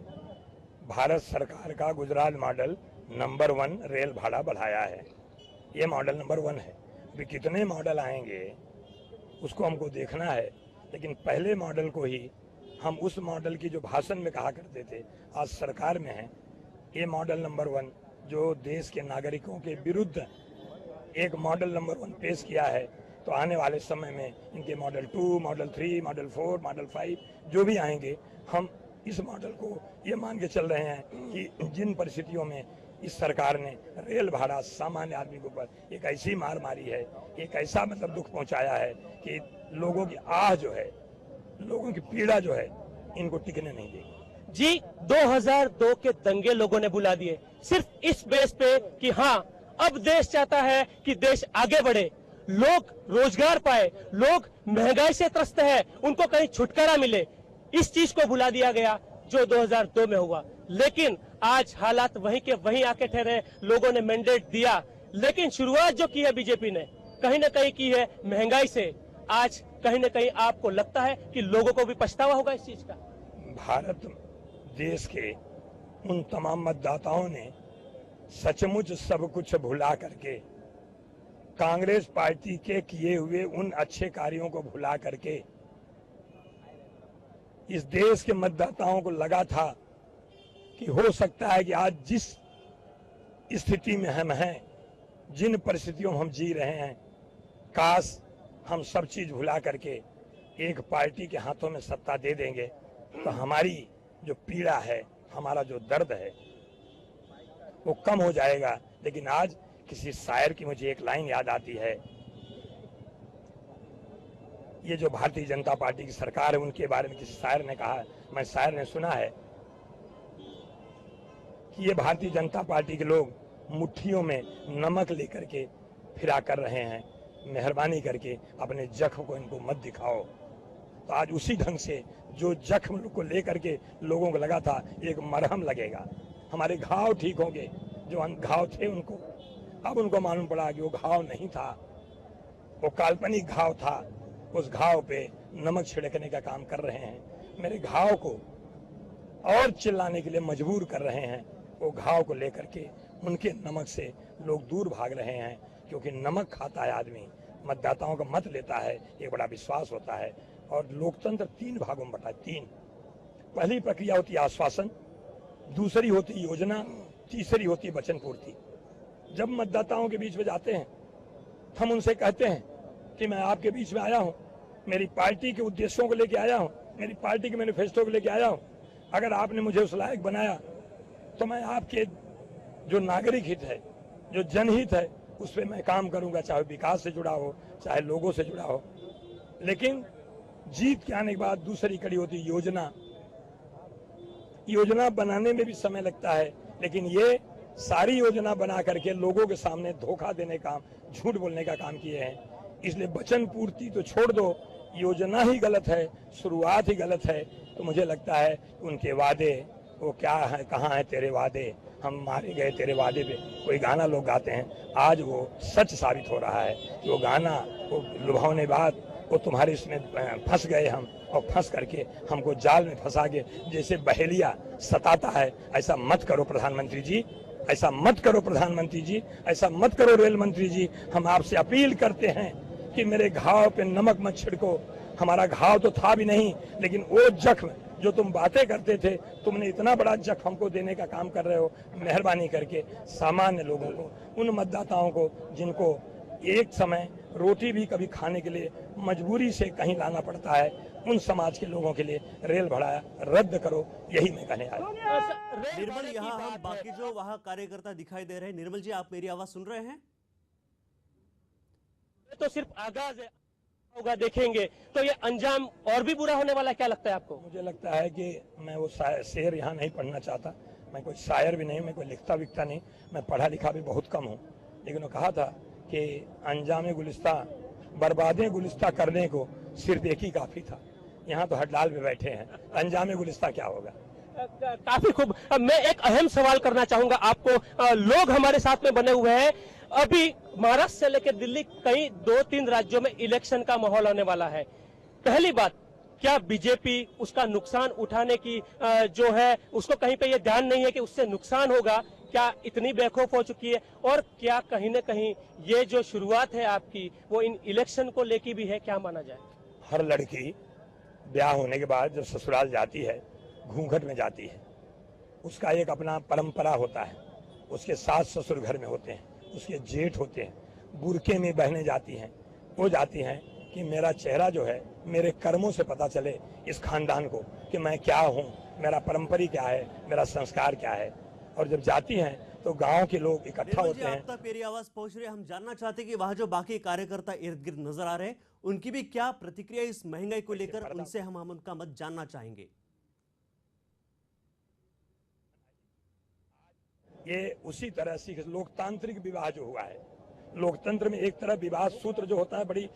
भारत सरकार का गुजरात मॉडल नंबर 1 रेल भाड़ा बढ़ाया है। ये मॉडल नंबर 1 है। अभी कितने मॉडल आएंगे उसको हमको देखना है, लेकिन पहले मॉडल को ही हम उस मॉडल की जो भाषण में कहा करते थे आज सरकार में है। ये मॉडल नंबर 1 जो देश के नागरिकों के विरुद्ध एक मॉडल नंबर 1 पेश किया है, तो आने वाले समय में इनके मॉडल 2, मॉडल 3, मॉडल 4, मॉडल 5 जो भी आएंगे, हम इस मॉडल को ये मान के चल रहे हैं कि जिन परिस्थितियों में इस सरकार ने रेल भाड़ा सामान्य आदमी के ऊपर एक ऐसी मार मारी है, एक ऐसा मतलब दुख पहुंचाया है कि लोगों की आह जो है, लोगों की पीड़ा जो है, इनको टिकने नहीं देगी। जी 2002 के दंगे लोगों ने बुला दिए सिर्फ इस बेस पे कि हाँ अब देश चाहता है कि देश आगे बढ़े, लोग रोजगार पाए, लोग महंगाई से त्रस्त है, उनको कहीं छुटकारा मिले। इस चीज को बुला दिया गया जो 2002 में हुआ। लेकिन आज हालात वहीं के वहीं आके ठहरे। लोगों ने मैंडेट दिया, लेकिन शुरुआत जो की है बीजेपी ने कहीं ना कहीं की है महंगाई से। आज कहीं ना कहीं आपको लगता है कि लोगों को भी पछतावा होगा इस चीज का? भारत देश के उन तमाम मतदाताओं ने सचमुच सब कुछ भुला करके, कांग्रेस पार्टी के किए हुए उन अच्छे कार्यों को भुला करके, इस देश के मतदाताओं को लगा था कि हो सकता है कि आज जिस स्थिति में हम हैं, जिन परिस्थितियों में हम जी रहे हैं, काश हम सब चीज भुला करके एक पार्टी के हाथों में सत्ता दे देंगे तो हमारी जो पीड़ा है, हमारा जो दर्द है वो कम हो जाएगा। लेकिन आज किसी शायर की मुझे एक लाइन याद आती है, ये जो भारतीय जनता पार्टी की सरकार है उनके बारे में किसी शायर ने कहा, मैं शायर ने सुना है कि ये भारतीय जनता पार्टी के लोग मुट्ठियों में नमक लेकर के फिरा कर रहे हैं, मेहरबानी करके अपने जख्म को इनको मत दिखाओ। तो आज उसी ढंग से जो जख्म को लेकर के लोगों को लगा था एक मरहम लगेगा, हमारे घाव ठीक होंगे, जो घाव थे उनको अब उनको मालूम पड़ा कि वो घाव नहीं था, वो काल्पनिक घाव था। उस घाव पे नमक छिड़कने का काम कर रहे हैं, मेरे घाव को और चिल्लाने के लिए मजबूर कर रहे हैं। वो घाव को लेकर के उनके नमक से लोग दूर भाग रहे हैं, क्योंकि नमक खाता है आदमी, मतदाताओं का मत लेता है, एक बड़ा विश्वास होता है। और लोकतंत्र 3 भागों में बटा है, 3। पहली प्रक्रिया होती है आश्वासन, दूसरी होती योजना, तीसरी होती वचन पूर्ति। जब मतदाताओं के बीच में जाते हैं हम उनसे कहते हैं कि मैं आपके बीच में आया हूं, मेरी पार्टी के उद्देश्यों को लेके आया हूं, मेरी पार्टी के मैनिफेस्टो को लेके आया हूं। अगर आपने मुझे उस लायक बनाया तो मैं आपके जो नागरिक हित है, जो जनहित है, उस पर मैं काम करूंगा, चाहे विकास से जुड़ा हो, चाहे लोगों से जुड़ा हो। लेकिन जीत के आने के बाद दूसरी कड़ी होती योजना। योजना बनाने में भी समय लगता है, लेकिन ये सारी योजना बना करके लोगों के सामने धोखा देने का, झूठ बोलने का काम किए हैं। इसलिए वचन पूर्ति तो छोड़ दो, योजना ही गलत है, शुरुआत ही गलत है। तो मुझे लगता है उनके वादे वो क्या है, कहाँ है तेरे वादे, हम मारे गए तेरे वादे पे कोई गाना लोग गाते हैं, आज वो सच साबित हो रहा है। वो गाना, वो लुभावने बात, वो तुम्हारे इसमें फंस गए हम, और फंस करके हमको जाल में फंसा के जैसे बहेलिया सताता है। ऐसा मत करो प्रधानमंत्री जी, ऐसा मत करो प्रधानमंत्री जी, ऐसा मत करो रेल मंत्री जी। हम आपसे अपील करते हैं कि मेरे घाव पे नमक मत छिड़को। हमारा घाव तो था भी नहीं, लेकिन वो जख्म जो तुम बातें करते थे, तुमने इतना बड़ा जख्म हमको देने का काम कर रहे हो। मेहरबानी करके सामान्य लोगों को, उन मतदाताओं को जिनको एक समय रोटी भी कभी खाने के लिए मजबूरी से कहीं लाना पड़ता है, उन समाज के लोगों के लिए रेल भाड़ा रद्द करो, यही मैं कहने आया। निर्मल, यहाँ हम बाकी जो वहाँ कार्यकर्ता दिखाई दे रहे हैं, निर्मल जी आप मेरी आवाज सुन रहे हैं? तो सिर्फ आगाज होगा, देखेंगे तो ये अंजाम और भी बुरा होने वाला है, क्या लगता है आपको? मुझे लगता है कि मैं वो शेर यहाँ नहीं पढ़ना चाहता, मैं कोई शायर भी नहीं, मैं कोई लिखता विखता नहीं, मैं पढ़ा लिखा भी बहुत कम हूँ। लेकिन वो कहा था कि अंजाम गुलिस्ता, बर्बादे गुलिस्ता करने को सिर्फ एक ही काफी था। यहाँ तो हड़लाल में बैठे हैं, अंजाम गुलिस्ता क्या होगा? काफी खूब। मैं एक अहम सवाल करना चाहूंगा आपको। लोग हमारे साथ में बने हुए हैं। अभी महाराष्ट्र से लेकर दिल्ली, कई 2-3 राज्यों में इलेक्शन का माहौल होने वाला है। पहली बात, क्या बीजेपी उसका नुकसान उठाने की जो है उसको कहीं पे ये ध्यान नहीं है कि उससे नुकसान होगा? क्या इतनी बेखौफ हो चुकी है? और क्या कहीं न कहीं ये जो शुरुआत है आपकी वो इन इलेक्शन को लेके भी है, क्या माना जाए? हर लड़की ब्याह होने के बाद जब ससुराल जाती है, घूंघट में जाती है, उसका एक अपना परंपरा होता है। उसके सास ससुर घर में होते हैं, उसके जेठ होते हैं, बुरके में बहने जाती हैं। वो जाती हैं कि मेरा चेहरा जो है मेरे कर्मों से पता चले इस खानदान को कि मैं क्या हूँ, मेरा परंपरी क्या है, मेरा संस्कार क्या है। और जब जाती हैं तो गांव के लोग इकट्ठा होते हैं। अब तक मेरी आवाज पहुंच रही है। हम जानना चाहते हैं कि वहां जो बाकी कार्यकर्ता इर्द गिर्द नजर आ रहे हैं, उनकी भी क्या प्रतिक्रिया इस महंगाई को लेकर, उनसे हम उनका मत जानना चाहेंगे। ये उसी तरह से लोकतांत्रिक विवाह जो हुआ है, लोकतंत्र में एक तरह विवाह सूत्र जो होता है बड़ी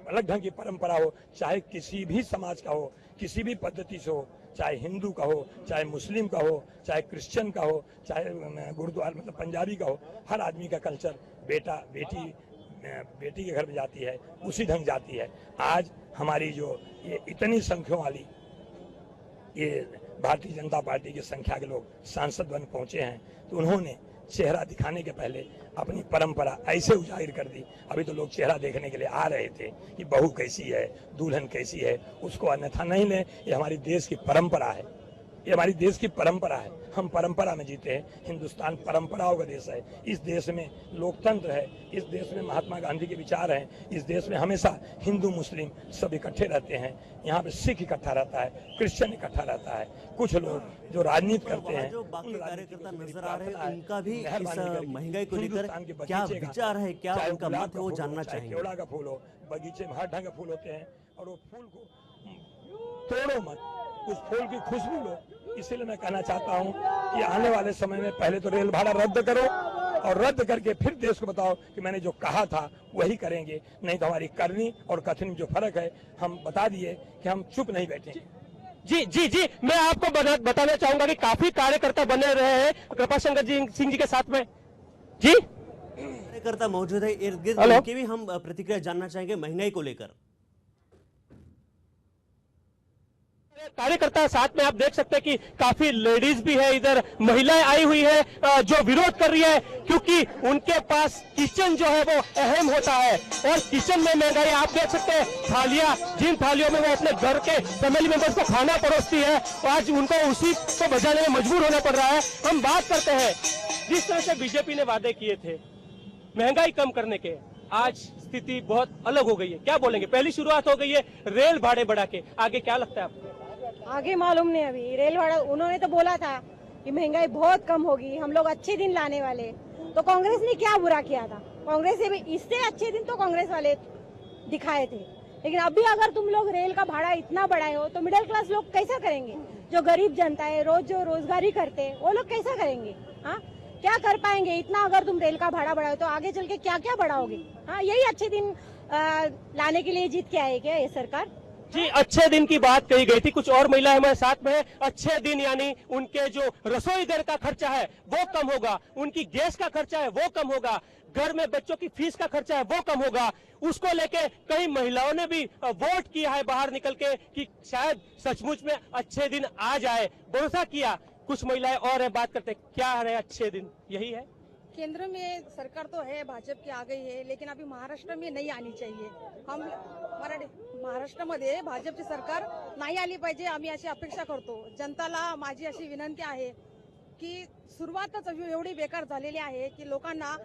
अलग ढंग की परंपरा हो, चाहे किसी भी समाज का हो, किसी भी पद्धति से हो, चाहे हिंदू का हो, चाहे मुस्लिम का हो, चाहे क्रिश्चियन का हो, चाहे गुरुद्वारा मतलब पंजाबी का हो, हर आदमी का कल्चर, बेटा बेटी के घर में जाती है उसी ढंग जाती है। आज हमारी जो ये इतनी संख्या वाली ये भारतीय जनता पार्टी की संख्या के लोग सांसद बन पहुंचे हैं, तो उन्होंने चेहरा दिखाने के पहले अपनी परंपरा ऐसे उजागर कर दी। अभी तो लोग चेहरा देखने के लिए आ रहे थे कि बहू कैसी है, दुल्हन कैसी है, उसको अन्यथा नहीं ले। ये हमारी देश की परंपरा है, ये हमारी देश की परंपरा है। हम परंपरा में जीते हैं। हिंदुस्तान परंपराओं का देश है। इस देश में लोकतंत्र है, इस देश में महात्मा गांधी के विचार हैं, इस देश में हमेशा हिंदू मुस्लिम सब इकट्ठे रहते हैं। यहाँ पे सिख इकट्ठा रहता है, क्रिश्चियन इकट्ठा रहता है। कुछ लोग जो राजनीति करते हैं, जो बाकी कार्यकर्ता नजर आ रहे हैं, उनका भी इस महंगाई को लेकर क्या विचार है, क्या उनका मत है, वो जानना चाहेंगे। केवड़ा का फूल हो, बगीचे में हर ढंग के फूल होते हैं, और वो फूल को तोड़ो मत, उस फूल की खुशबू लो। इसीलिए मैं कहना चाहता हूँ कि आने वाले समय में पहले तो रेल भाड़ा रद्द करो और रद्द करके फिर देश को बताओ कि मैंने जो कहा था वही करेंगे, नहीं तो हमारी करनी और कथनी में जो फर्क है हम बता दिए कि हम चुप नहीं बैठेंगे। जी जी जी, मैं आपको बताना चाहूंगा कि काफी कार्यकर्ता बने रहे हैं कृपाशंकर सिंह जी के साथ में। जी, कार्यकर्ता मौजूद है इर्द गिर्द, हेलो। उनकी भी हम प्रतिक्रिया जानना चाहेंगे महंगाई को लेकर। कार्यकर्ता साथ में आप देख सकते हैं कि काफी लेडीज भी है, इधर महिलाएं आई हुई है जो विरोध कर रही है, क्योंकि उनके पास किचन जो है वो अहम होता है और किचन में महंगाई आप देख सकते हैं। थालियां, जिन थालियों में वो अपने घर के फैमिली मेंबर्स को खाना परोसती है, आज उनको उसी को बजाने में मजबूर होना पड़ रहा है। हम बात करते हैं जिस तरह से बीजेपी ने वादे किए थे महंगाई कम करने के, आज स्थिति बहुत अलग हो गई है। क्या बोलेंगे? पहली शुरुआत हो गई है रेल भाड़े बढ़ा के, आगे क्या लगता है आपको? आगे मालूम नहीं। अभी रेल भाड़ा उन्होंने तो बोला था कि महंगाई बहुत कम होगी, हम लोग अच्छे दिन लाने वाले, तो कांग्रेस ने क्या बुरा किया था? कांग्रेस से भी इससे अच्छे दिन तो कांग्रेस वाले दिखाए थे। लेकिन अभी अगर तुम लोग रेल का भाड़ा इतना बढ़ाए हो तो मिडिल क्लास लोग कैसा करेंगे? जो गरीब जनता है, रोज जो रोजगारी करते हैं, वो लोग कैसा करेंगे? हाँ, क्या कर पाएंगे? इतना अगर तुम रेल का भाड़ा बढ़ाओ तो आगे चल के क्या क्या बढ़ाओगे? हाँ, यही अच्छे दिन लाने के लिए जीत के आए क्या ये सरकार? जी, अच्छे दिन की बात कही गई थी। कुछ और महिलाएं हमारे साथ में है। अच्छे दिन यानी उनके जो रसोई घर का खर्चा है वो कम होगा, उनकी गैस का खर्चा है वो कम होगा, घर में बच्चों की फीस का खर्चा है वो कम होगा। उसको लेके कई महिलाओं ने भी वोट किया है बाहर निकल के कि शायद सचमुच में अच्छे दिन आ जाए, भरोसा किया। कुछ महिलाएं और है, बात करते क्या है अच्छे दिन, यही है। केंद्र में सरकार तो है, भाजप की आ गई है, लेकिन अभी महाराष्ट्र में नहीं आनी चाहिए। हम महाराष्ट्रामध्ये भाजपची सरकार नाही आली पाहिजे, आम्ही अशी अपेक्षा करतो। जनताला माझी अशी विनंती आहे की सुरुवातच एवढी बेकार झालेली आहे की लोकांना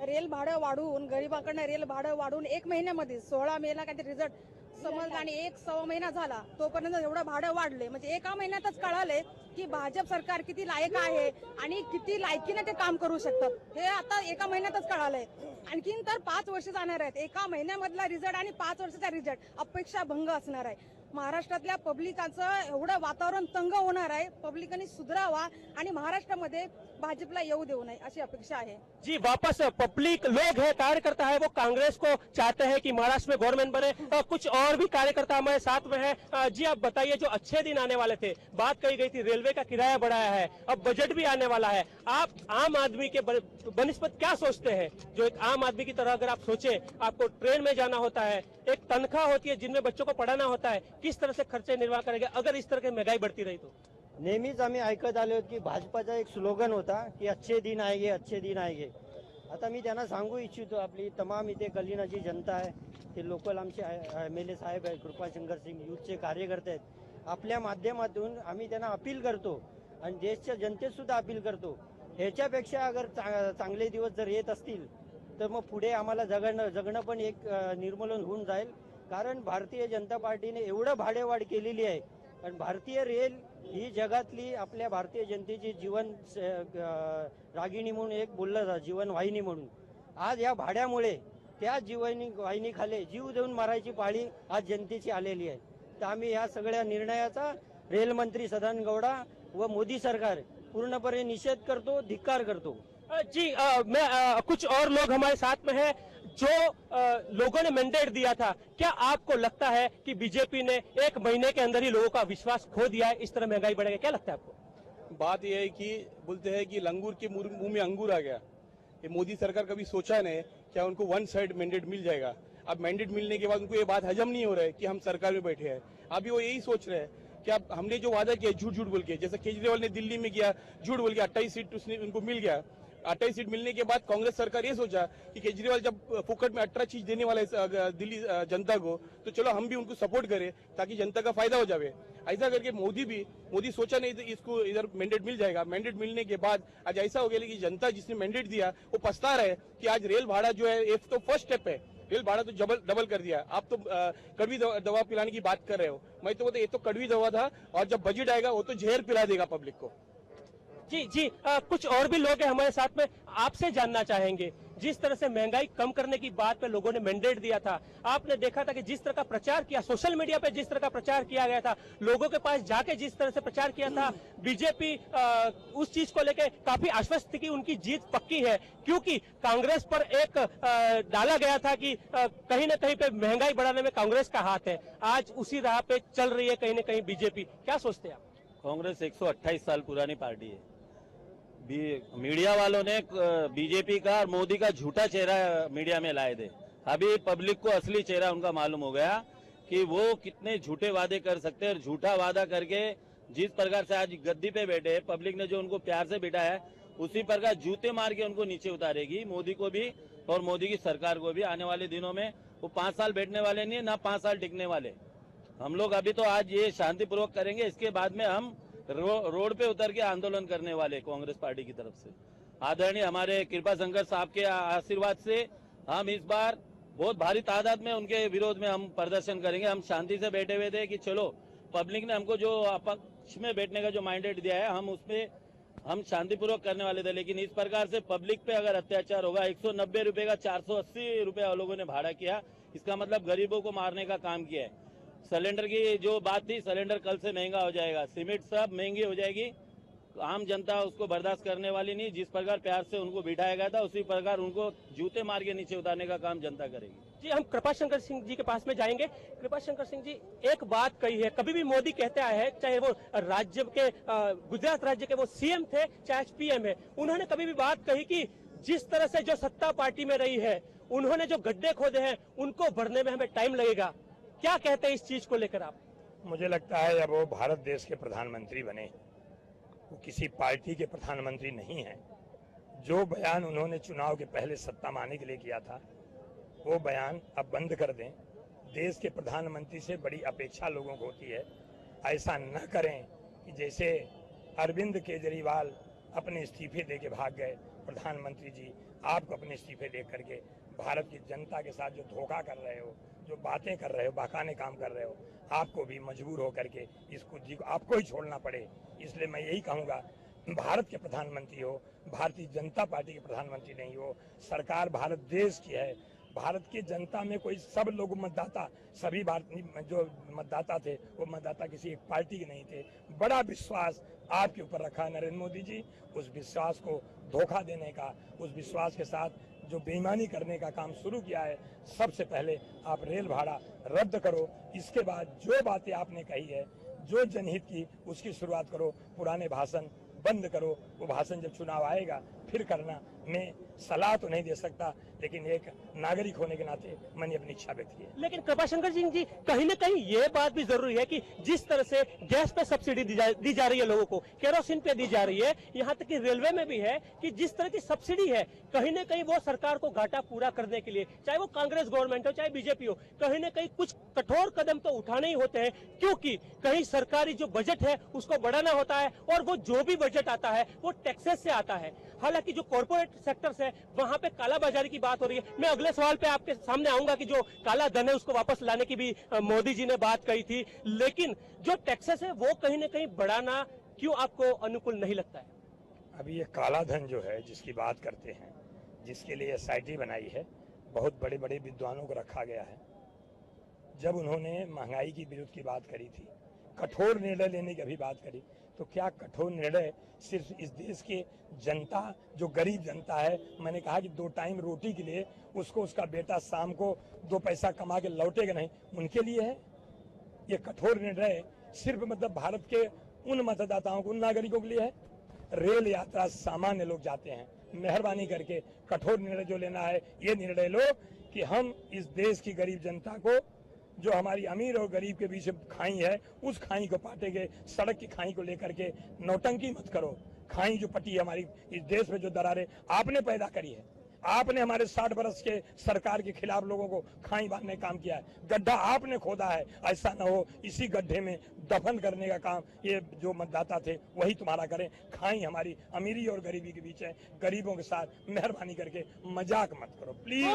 रेल भाडं वाढवून, गरिबांकडनं रेल भाडं वाढवून 1 महिन्यामध्ये 16 मेला काहीतरी रिझल्ट समजला आणि 1-1.25 महिना झाला तोपर्यंत एवढं भाडं वाढले। म्हणजे एका महिन्यातच कळाले की भाजप सरकार किती लायक आहे आणि किती लायकीने ते काम करू शकतात। हे आता एका महिन्यातच कळालंय। आणखीन तर 5 वर्ष जाणार आहेत। एका महिन्यामधला रिझल्ट आणि 5 वर्षाचा रिझल्ट अपेक्षा भंग असणार आहे। महाराष्ट्रातल्या पब्लिकाचं एवढं वातावरण तंग होणार आहे, पब्लिकांनी सुधरावा आणि महाराष्ट्रामध्ये भाजपला येऊ देऊ नये अशी अपेक्षा है। जी, वापस पब्लिक लोग है, कार्यकर्ता है, वो कांग्रेस को चाहते हैं कि महाराष्ट्र में गवर्नमेंट बने। कुछ और भी कार्यकर्ता हमारे साथ में है। जी, आप बताइए, जो अच्छे दिन आने वाले थे, बात कही गई थी, रेलवे का किराया बढ़ाया है, अब बजट भी आने वाला है, आप आम आदमी के बनिस्बत क्या सोचते हैं? जो एक आम आदमी की तरह अगर आप सोचे, आपको ट्रेन में जाना होता है, एक तनख्वाह होती है जिनमें बच्चों को पढ़ाना होता है, किस तरह से खर्चे निर्वाह करेंगे अगर इस तरह की महंगाई बढ़ती रही तो? नेहमीच आम्ही ऐकत आलो की भाजपाचा एक स्लोगन होता की अच्छे दिन आएंगे, अच्छे दिन आएंगे। आता मी त्यांना सांगू इच्छितो, आपली तमाम इथे कलिनाची जनता आहे, ते लोकल आमचे MLA साहेब आहेत, कृपाशंकर सिंग यूथचे कार्यकर्ते आहेत, आपल्या माध्यमातून आम्ही त्यांना अपील करतो आणि देशच्या जनतेत सुद्धा अपील करतो, ह्याच्यापेक्षा अगर चांगले दिवस जर येत असतील तर मग पुढे आम्हाला जगणं पण एक निर्मूलन होऊन जाईल। कारण भारतीय जनता पार्टीने एवढं भाडेवाढ केलेली आहे आणि भारतीय रेल ही जगातली आपल्या भारतीय जनतेची जीवन रागिणी म्हणून एक बोललं जातं, जीवन वाहिनी म्हणून। आज या भाड्यामुळे त्या जीवन वाहिनीखाली जीव देऊन मारायची पाळी आज जनतेची आलेली आहे। तर आम्ही या सगळ्या निर्णयाचा रेलमंत्री सदानंद गौडा व मोदी सरकार पूर्णपणे निषेध करतो, धिक्कार करतो। जी, कुछ और लोग हमारे साथ में है। जो लोगों ने मैंडेट दिया था, क्या आपको लगता है कि बीजेपी ने 1 महीने के अंदर ही लोगों का विश्वास खो दिया है, इस तरह महंगाई बढ़ेगी? क्या लगता है आपको? बात यह है कि बोलते हैं कि लंगूर के मुंह में अंगूर आ गया। ये मोदी सरकार कभी सोचा नहीं क्या उनको 1 साइड मैंडेट मिल जाएगा। अब मैंडेट मिलने के बाद उनको ये बात हजम नहीं हो रहा है कि हम सरकार में बैठे हैं। अभी वो यही सोच रहे हैं कि अब हमने जो वादा किया झूठ झूठ बोल के, जैसे केजरीवाल ने दिल्ली में किया, झूठ बोल के 28 सीट उसने उनको मिल गया। 28 सीट मिलने के बाद कांग्रेस सरकार ये सोचा कि केजरीवाल जब फुकट में 18 चीज देने वाला है दिल्ली जनता को, तो चलो हम भी उनको सपोर्ट करें ताकि जनता का फायदा हो जाए। ऐसा करके मोदी सोचा नहीं इसको इधर मैंडेट मिल जाएगा। मैंडेट मिलने के बाद आज ऐसा हो गया कि जनता जिसने मैंडेट दिया वो पछता रहा है कि आज रेल भाड़ा जो है ये तो फर्स्ट स्टेप है, रेल भाड़ा तो डबल कर दिया। आप तो कड़वी दवा पिलाने की बात कर रहे हो, मैं तो बोलता ये तो कड़वी दवा था और जब बजट आएगा वो तो जहर पिला देगा पब्लिक को। जी जी, कुछ और भी लोग हैं हमारे साथ में। आपसे जानना चाहेंगे जिस तरह से महंगाई कम करने की बात पे लोगों ने मैंडेट दिया था, आपने देखा था कि जिस तरह का प्रचार किया सोशल मीडिया पे, जिस तरह का प्रचार किया गया था, लोगों के पास जाके जिस तरह से प्रचार किया था, बीजेपी उस चीज को लेकर काफी आश्वस्त थी कि उनकी जीत पक्की है, क्योंकि कांग्रेस पर एक डाला गया था कि कहीं ना कहीं पे महंगाई बढ़ाने में कांग्रेस का हाथ है। आज उसी राह पे चल रही है कहीं ना कहीं बीजेपी। क्या सोचते हैं आप? कांग्रेस 128 साल पुरानी पार्टी है। मीडिया वालों ने बीजेपी का और मोदी का झूठा चेहरा मीडिया में लाए थे। अभी पब्लिक को असली चेहरा उनका मालूम हो गया कि वो कितने झूठे वादे कर सकते हैं, और झूठा वादा करके जिस प्रकार से आज गद्दी पे बैठे हैं, पब्लिक ने जो उनको प्यार से बिठाया है उसी प्रकार जूते मार के उनको नीचे उतारेगी, मोदी को भी और मोदी की सरकार को भी। आने वाले दिनों में वो 5 साल बैठने वाले नहीं, ना 5 साल टिकने वाले। हम लोग अभी तो आज ये शांतिपूर्वक करेंगे, इसके बाद में हम रोड पे उतर के आंदोलन करने वाले कांग्रेस पार्टी की तरफ से। आदरणीय हमारे कृपा शंकर साहब के आशीर्वाद से हम इस बार बहुत भारी तादाद में उनके विरोध में हम प्रदर्शन करेंगे। हम शांति से बैठे हुए थे कि चलो पब्लिक ने हमको जो अपक्ष में बैठने का जो मैंडेट दिया है हम उसमें हम शांतिपूर्वक करने वाले थे, लेकिन इस प्रकार से पब्लिक पे अगर अत्याचार होगा, 190 रुपए का 480 रुपए लोगों ने भाड़ा किया, इसका मतलब गरीबों को मारने का काम किया है। सिलेंडर की जो बात थी, सिलेंडर कल से महंगा हो जाएगा, सीमेंट सब महंगी हो जाएगी, आम जनता उसको बर्दाश्त करने वाली नहीं। जिस प्रकार प्यार से उनको बिठाया गया था उसी प्रकार उनको जूते मार के नीचे उतारने का काम जनता करेगी। जी, हम कृपा शंकर सिंह जी के पास में जाएंगे। कृपा शंकर सिंह जी, एक बात कही है, कभी भी मोदी कहते आए हैं, चाहे वो राज्य के गुजरात राज्य के वो सीएम थे, चाहे पीएम है, उन्होंने कभी भी बात कही कि जिस तरह से जो सत्ता पार्टी में रही है, उन्होंने जो गड्ढे खोदे हैं उनको भरने में हमें टाइम लगेगा। क्या कहते हैं इस चीज को लेकर आप? मुझे लगता है जब वो भारत देश के प्रधानमंत्री बने, वो किसी पार्टी के प्रधानमंत्री नहीं है। जो बयान उन्होंने चुनाव के पहले सत्ता में आने के लिए किया था, वो बयान अब बंद कर दें। देश के प्रधानमंत्री से बड़ी अपेक्षा लोगों को होती है। ऐसा न करें कि जैसे अरविंद केजरीवाल अपने इस्तीफे दे के भाग गए। प्रधानमंत्री जी, आपको अपने इस्तीफे दे करके भारत की जनता के साथ जो धोखा कर रहे हो, जो बातें कर रहे हो, बहाने काम कर रहे हो, आपको भी मजबूर होकर के इस कुर्सी को आपको ही छोड़ना पड़े। इसलिए मैं यही कहूँगा, भारत के प्रधानमंत्री हो, भारतीय जनता पार्टी के प्रधानमंत्री नहीं हो। सरकार भारत देश की है। भारत की जनता में कोई सब लोग मतदाता, सभी भारतीय जो मतदाता थे वो मतदाता किसी एक पार्टी के नहीं थे। बड़ा विश्वास आपके ऊपर रखा है नरेंद्र मोदी जी। उस विश्वास को धोखा देने का, उस विश्वास के साथ जो बेईमानी करने का काम शुरू किया है, सबसे पहले आप रेल भाड़ा रद्द करो। इसके बाद जो बातें आपने कही है, जो जनहित की, उसकी शुरुआत करो। पुराने भाषण बंद करो। वो भाषण जब चुनाव आएगा फिर करना। मैं सलाह तो नहीं दे सकता, लेकिन एक नागरिक होने के नाते मैंने अपनी इच्छा व्यक्त की है। लेकिन कृपा शंकर सिंह जी, कहीं ना कहीं ये बात भी जरूरी है कि जिस तरह से गैस पे सब्सिडी दी जा रही है लोगों को, केरोसिन पे दी जा रही है, यहाँ तक कि रेलवे में भी है कि जिस तरह की सब्सिडी है, कहीं ना कहीं वो सरकार को घाटा पूरा करने के लिए, चाहे वो कांग्रेस गवर्नमेंट हो चाहे बीजेपी हो, कहीं ना कहीं कुछ कठोर कदम तो उठाने ही होते हैं, क्योंकि कहीं सरकारी जो बजट है उसको बढ़ाना होता है, और वो जो भी बजट आता है वो टैक्सेस से आता है। हालांकि जो कॉर्पोरेट सेक्टर्स है वहां पे कालाबाजारी की बात हो रही है। मैं अगले सवाल पे आपके सामने आऊंगा कि जो काला धन है उसको वापस लाने की भी मोदी जी ने बात कही थी, लेकिन जो टैक्सेस है वो कहीं ना कहीं बढ़ाना क्यों आपको अनुकूल नहीं लगता है? अभी ये काला धन जो है जिसकी बात करते हैं, जिसके लिए SIT बनाई है, बहुत बड़े बड़े विद्वानों को रखा गया है। जब उन्होंने महंगाई की विरुद्ध की बात करी थी, कठोर निर्णय लेने की अभी बात करी, तो क्या कठोर निर्णय सिर्फ इस देश के जनता, जो गरीब जनता है, मैंने कहा कि 2 टाइम रोटी के लिए उसको उसका बेटा शाम को 2 पैसा कमा के लौटेगा नहीं, उनके लिए है? ये कठोर निर्णय सिर्फ मतलब भारत के उन मतदाताओं को, उन नागरिकों के लिए है? रेल यात्रा सामान्य लोग जाते हैं। मेहरबानी करके कठोर निर्णय जो लेना है, ये निर्णय लो कि हम इस देश की गरीब जनता को, जो हमारी अमीर और गरीब के बीच खाई है, उस खाई को पाटेंगे। सड़क की खाई को लेकर के नौटंकी मत करो। खाई जो पटी है हमारी इस देश में, जो दरारें आपने पैदा करी है, आपने हमारे 60 बरस के सरकार के खिलाफ लोगों को खाई बांधने का काम किया है। गड्ढा आपने खोदा है, ऐसा न हो इसी गड्ढे में दफन करने का काम ये जो मतदाता थे वही तुम्हारा करें। खाई हमारी अमीरी और गरीबी के बीच है। गरीबों के साथ मेहरबानी करके मजाक मत करो प्लीज।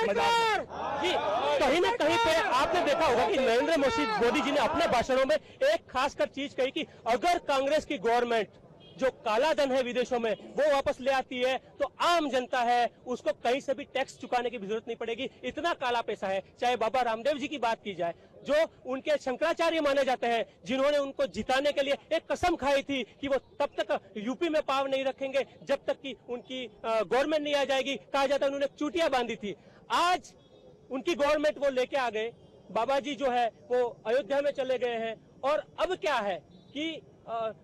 मजाक जी, कहीं ना कहीं पे आपने देखा होगा कि नरेंद्र मोदी जी ने अपने भाषणों में एक खासकर चीज कही कि अगर कांग्रेस की गवर्नमेंट जो काला धन है विदेशों में वो वापस ले आती है तो आम जनता है उसको कहीं से भी टैक्स चुकाने की भी जरूरत नहीं पड़ेगी। इतना काला पैसा है। चाहे बाबा रामदेव जी की बात की जाए, जो उनके शंकराचार्य माने जाते हैं, जिन्होंने उनको जिताने के लिए एक कसम खाई थी कि वो तब तक यूपी में पांव नहीं रखेंगे जब तक कि उनकी गवर्नमेंट नहीं आ जाएगी। कहा जाता है उन्होंने चूटियां बांधी थी। आज उनकी गवर्नमेंट वो लेके आ गए। बाबा जी जो है वो अयोध्या में चले गए हैं और अब क्या है कि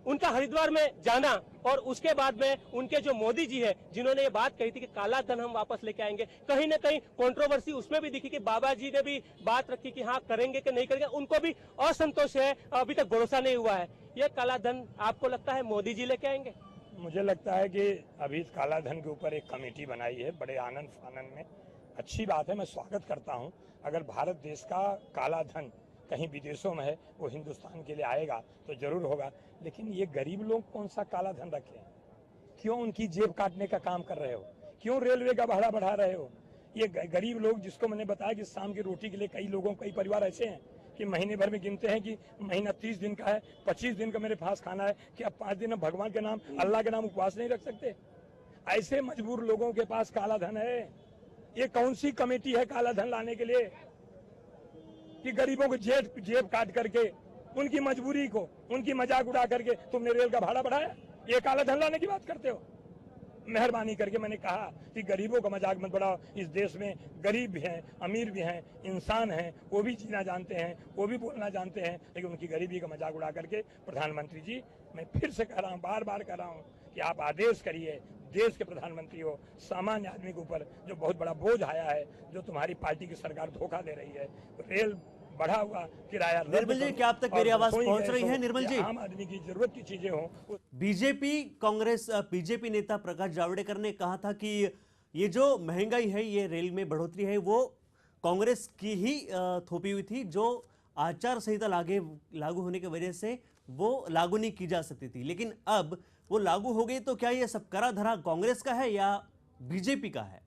उनका हरिद्वार में जाना और उसके बाद में उनके जो मोदी जी है जिन्होंने ये बात कही थी कि काला धन हम वापस लेके आएंगे, कहीं ना कहीं कंट्रोवर्सी उसमें भी दिखी कि बाबा जी ने भी बात रखी कि हाँ करेंगे कि नहीं करेंगे। उनको भी असंतोष है, अभी तक भरोसा नहीं हुआ है। ये काला धन आपको लगता है मोदी जी लेके आएंगे? मुझे लगता है कि अभी इस काला धन के ऊपर एक कमेटी बनाई है बड़े आनंद फानन में। अच्छी बात है, मैं स्वागत करता हूं। अगर भारत देश का काला धन कहीं विदेशों में है वो हिंदुस्तान के लिए आएगा तो जरूर होगा, लेकिन ये गरीब लोग कौन सा काला धन रखे हैं? क्यों उनकी जेब काटने का काम कर रहे हो? क्यों रेलवे का भाड़ा बढ़ा रहे हो? ये गरीब लोग जिसको मैंने बताया कि शाम की रोटी के लिए कई परिवार ऐसे हैं कि महीने भर में गिनते हैं कि महीना 30 दिन का है, 25 दिन का मेरे पास खाना है, कि अब 5 दिन भगवान के नाम अल्लाह के नाम उपवास नहीं रख सकते? ऐसे मजबूर लोगों के पास काला धन है। ये कौन सी कमेटी है काला धन लाने के लिए कि गरीबों को जेब काट करके उनकी मजबूरी को उनकी मजाक उड़ा करके तुमने रेल का भाड़ा बढ़ाया? ये काला धन लाने की बात करते हो? मेहरबानी करके मैंने कहा कि गरीबों का मजाक मत बढ़ाओ। इस देश में गरीब भी हैं, अमीर भी हैं, इंसान हैं, वो भी जीना जानते हैं, वो भी बोलना जानते हैं, लेकिन उनकी गरीबी का मजाक उड़ा करके प्रधानमंत्री जी, मैं फिर से कह रहा हूँ, बार बार कह रहा हूँ कि आप आदेश करिए, देश के प्रधानमंत्री हो, सामान्य आदमी के ऊपर जो बहुत बड़ा बोझ आया है, जो तुम्हारी पार्टी की सरकार धोखा दे रही है, रेल बढ़ा हुआ किराया। निर्मल जी, क्या अब तक मेरी आवाज पहुंच रही है? निर्मल जी, आम आदमी की जरूरत की चीजें हो। बीजेपी नेता प्रकाश जावड़ेकर ने कहा था कि ये जो महंगाई है, ये रेल में बढ़ोतरी है, वो कांग्रेस की ही थोपी हुई थी, जो आचार संहिता लागू होने की वजह से वो लागू नहीं की जा सकती थी, लेकिन अब वो लागू हो गई। तो क्या ये सब करा धरा कांग्रेस का है या बीजेपी का है?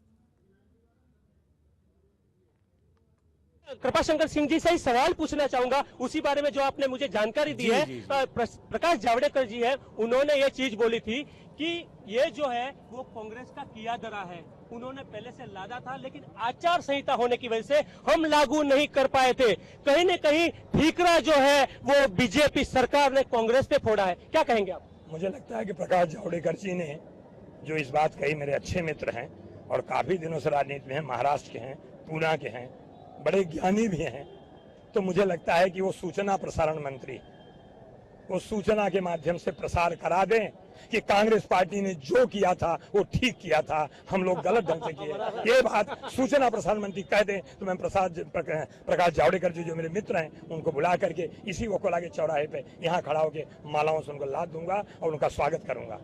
कृपाशंकर सिंह जी से ही सवाल पूछना चाहूंगा उसी बारे में जो आपने मुझे जानकारी दी है। प्रकाश जावड़ेकर जी है, उन्होंने ये चीज बोली थी कि ये जो है वो कांग्रेस का किया धरा है, उन्होंने पहले से लादा था, लेकिन आचार संहिता होने की वजह से हम लागू नहीं कर पाए थे। कहीं न कहीं ठीकरा जो है वो बीजेपी सरकार ने कांग्रेस पे फोड़ा है। क्या कहेंगे आप? मुझे लगता है कि प्रकाश जावड़ेकर जी ने जो इस बात कही, मेरे अच्छे मित्र हैं और काफी दिनों से राजनीति में हैं, महाराष्ट्र के हैं, पूना के हैं, बड़े ज्ञानी भी हैं, तो मुझे लगता है कि वो सूचना प्रसारण मंत्री, वो सूचना के माध्यम से प्रसार करा दें कि कांग्रेस पार्टी ने जो किया था वो ठीक किया था, हम लोग गलत ढंग से किए। ये बात सूचना प्रसारण मंत्री कह दें तो मैं प्रकाश जावड़ेकर जी जो मेरे मित्र हैं उनको बुला करके इसी वकोला के चौराहे पे यहाँ खड़ा होकर मालाओं से उनको लाद दूंगा और उनका स्वागत करूंगा।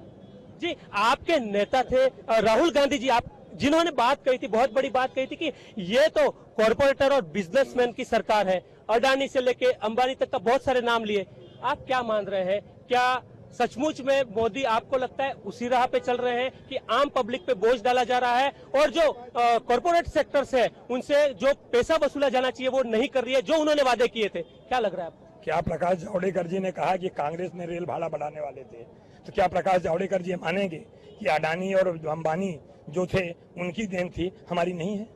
जी, आपके नेता थे राहुल गांधी जी, आप जिन्होंने बात कही थी, बहुत बड़ी बात कही थी कि ये तो कॉर्पोरेटर और बिजनेसमैन की सरकार है, अडानी से लेके अंबानी तक का बहुत सारे नाम लिए। आप क्या मान रहे हैं? क्या सचमुच में मोदी आपको लगता है उसी राह पे चल रहे हैं कि आम पब्लिक पे बोझ डाला जा रहा है और जो कॉर्पोरेट सेक्टर से उनसे जो पैसा वसूला जाना चाहिए वो नहीं कर रही है, जो उन्होंने वादे किए थे? क्या लग रहा है आपको? क्या प्रकाश जावड़ेकर जी ने कहा कि कांग्रेस ने रेल भाड़ा बढ़ाने वाले थे, तो क्या प्रकाश जावड़ेकर जी मानेंगे कि अडानी और अंबानी जो थे उनकी देन थी, हमारी नहीं है?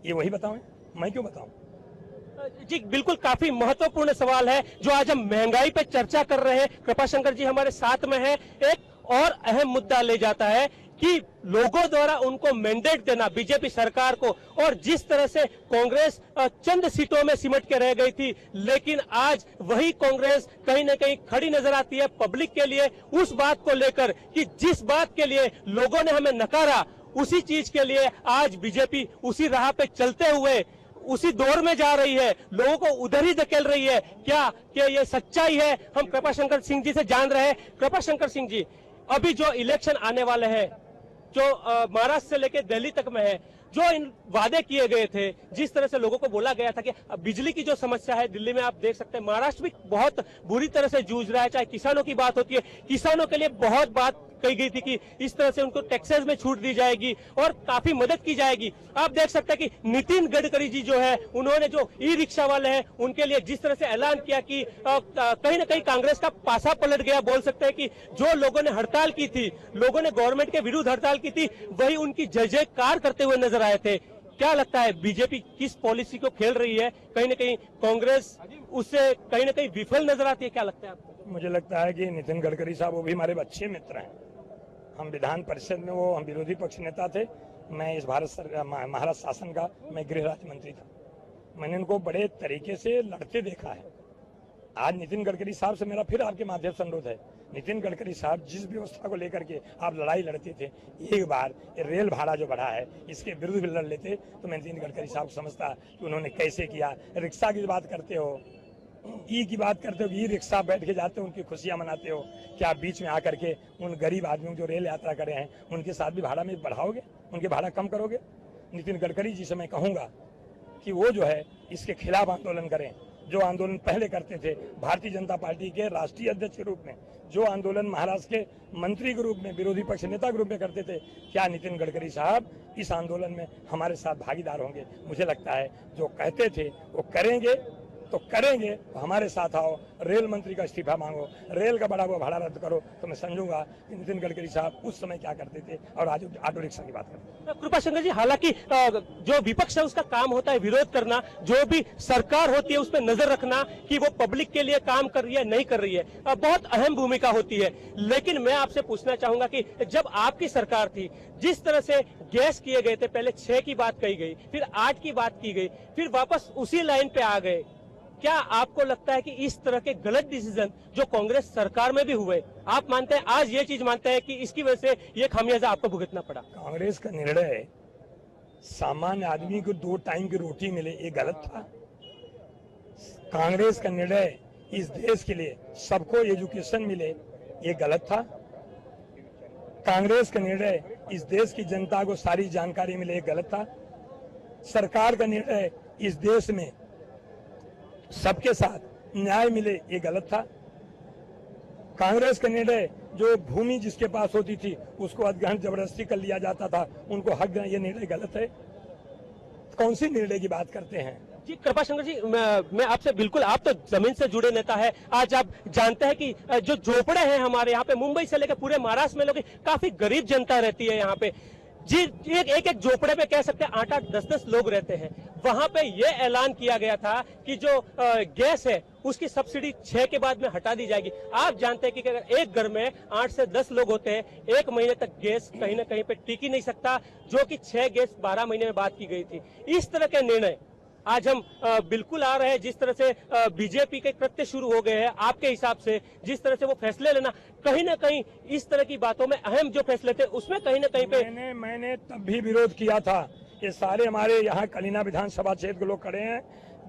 ये वही बताओ, मैं क्यों बताऊं? जी बिल्कुल, काफी महत्वपूर्ण सवाल है जो आज हम महंगाई पे चर्चा कर रहे हैं। कृपाशंकर जी हमारे साथ में है। एक और अहम मुद्दा ले जाता है कि लोगों द्वारा उनको मैंडेट देना बीजेपी सरकार को, और जिस तरह से कांग्रेस चंद सीटों में सिमट के रह गई थी, लेकिन आज वही कांग्रेस कहीं न कहीं खड़ी नजर आती है पब्लिक के लिए उस बात को लेकर कि जिस बात के लिए लोगों ने हमें नकारा, उसी चीज के लिए आज बीजेपी उसी राह पे चलते हुए उसी दौर में जा रही है, लोगों को उधर ही धकेल रही है। क्या ये सच्चाई है? हम कृपाशंकर सिंह जी से जान रहे हैं। कृपाशंकर सिंह जी, अभी जो इलेक्शन आने वाले हैं, जो महाराष्ट्र से लेकर दिल्ली तक में है, जो इन वादे किए गए थे, जिस तरह से लोगों को बोला गया था कि बिजली की जो समस्या है दिल्ली में आप देख सकते हैं, महाराष्ट्र भी बहुत बुरी तरह से जूझ रहा है। चाहे किसानों की बात होती है, किसानों के लिए बहुत बात कही गई थी कि इस तरह से उनको टैक्सेस में छूट दी जाएगी और काफी मदद की जाएगी। आप देख सकते हैं कि नितिन गडकरी जी जो है उन्होंने जो ई रिक्शा वाले हैं उनके लिए जिस तरह से ऐलान किया कि कहीं ना कहीं कांग्रेस का पासा पलट गया। बोल सकते हैं कि जो लोगों ने हड़ताल की थी, लोगों ने गवर्नमेंट के विरुद्ध हड़ताल की थी, वही उनकी जय जयकार करते हुए नजर आए थे। क्या लगता है बीजेपी किस पॉलिसी को खेल रही है? कहीं ना कहीं कांग्रेस उससे कहीं ना कहीं विफल नजर आती है, क्या लगता है आपको? मुझे लगता है कि नितिन गडकरी साहब वो भी हमारे अच्छे मित्र हैं। हम विधान परिषद में हम विरोधी पक्ष नेता थे, मैं इस महाराष्ट्र शासन का मैं गृह राज्य मंत्री था। मैंने उनको बड़े तरीके से लड़ते देखा है। आज नितिन गडकरी साहब से मेरा फिर आपके माध्यम से अनुरोध है, नितिन गडकरी साहब जिस व्यवस्था को लेकर के आप लड़ाई लड़ते थे, एक बार रेल भाड़ा जो बढ़ा है इसके विरुद्ध भी लड़ लेते तो मैं नितिन गडकरी साहब को समझता कि उन्होंने कैसे किया। रिक्शा की बात करते हो, ई की बात करते हो कि ई रिक्शा बैठ के जाते हो, उनकी खुशियां मनाते हो, क्या बीच में आकर के उन गरीब आदमियों जो रेल यात्रा करे हैं उनके साथ भी भाड़ा में बढ़ाओगे, उनके भाड़ा कम करोगे? नितिन गडकरी जी से मैं कहूंगा कि वो जो है इसके खिलाफ आंदोलन करें, जो आंदोलन पहले करते थे भारतीय जनता पार्टी के राष्ट्रीय अध्यक्ष के रूप में, जो आंदोलन महाराष्ट्र के मंत्री के रूप में, विरोधी पक्ष नेता के रूप में करते थे। क्या नितिन गडकरी साहब इस आंदोलन में हमारे साथ भागीदार होंगे? मुझे लगता है जो कहते थे वो करेंगे, तो करेंगे तो हमारे साथ आओ, रेल मंत्री का इस्तीफा मांगो, रेल का बढ़ा हुआ भाड़ा रद्द करो, तो मैं समझूंगा कि नितिन गडकरी साहब उस समय क्या करते थे और आज ऑटो रिक्शा की बात करते हैं। कृपाशंकर जी, हालांकि जो विपक्ष है उसका काम होता है विरोध करना, जो भी सरकार होती है उस पर नजर रखना कि वो पब्लिक के लिए काम कर रही है नहीं कर रही है, बहुत अहम भूमिका होती है। लेकिन मैं आपसे पूछना चाहूंगा कि जब आपकी सरकार थी, जिस तरह से गैस किए गए थे, पहले 6 की बात कही गई, फिर 8 की बात की गई, फिर वापस उसी लाइन पे आ गए, क्या आपको लगता है कि इस तरह के गलत डिसीजन जो कांग्रेस सरकार में भी हुए, आप मानते हैं, आज ये चीज मानते हैं कि इसकी वजह से ये खामियाजा आपको भुगतना पड़ा? कांग्रेस का निर्णय सामान्य आदमी को 2 टाइम की रोटी मिले ये गलत था। कांग्रेस का निर्णय इस देश के लिए सबको एजुकेशन मिले ये गलत था। कांग्रेस का निर्णय इस देश की जनता को सारी जानकारी मिले ये गलत था। सरकार का निर्णय इस देश में सबके साथ न्याय मिले ये गलत था। कांग्रेस का निर्णय जो भूमि जिसके पास होती थी उसको अधिग्रहण जबरदस्ती कर लिया जाता था, उनको हक देना, ये निर्णय गलत है। कौन सी निर्णय की बात करते हैं? जी कृपाशंकर जी, मैं आपसे बिल्कुल, आप तो जमीन से जुड़े नेता है, आज आप जानते हैं कि जो झोपड़े हैं हमारे यहाँ पे, मुंबई से लेकर पूरे महाराष्ट्र में लोग काफी गरीब जनता रहती है यहाँ पे जी। एक झोपड़े पे कह सकते हैं 8-8, 10-10 लोग रहते हैं। वहां पे ये ऐलान किया गया था कि जो गैस है उसकी सब्सिडी 6 के बाद में हटा दी जाएगी। आप जानते हैं कि अगर एक घर में 8 से 10 लोग होते हैं, 1 महीने तक गैस कहीं ना कहीं पे टिक ही नहीं सकता, जो कि 6 गैस 12 महीने में बात की गई थी। इस तरह के निर्णय आज हम बिल्कुल आ रहे हैं, जिस तरह से बीजेपी के कृत्य शुरू हो गए हैं, आपके हिसाब से जिस तरह से वो फैसले लेना, कहीं ना कहीं इस तरह की बातों में अहम जो फैसले थे उसमें कहीं ना कहीं पे मैंने तब भी विरोध किया था। ये सारे हमारे यहाँ कलीना विधानसभा क्षेत्र के लोग खड़े हैं,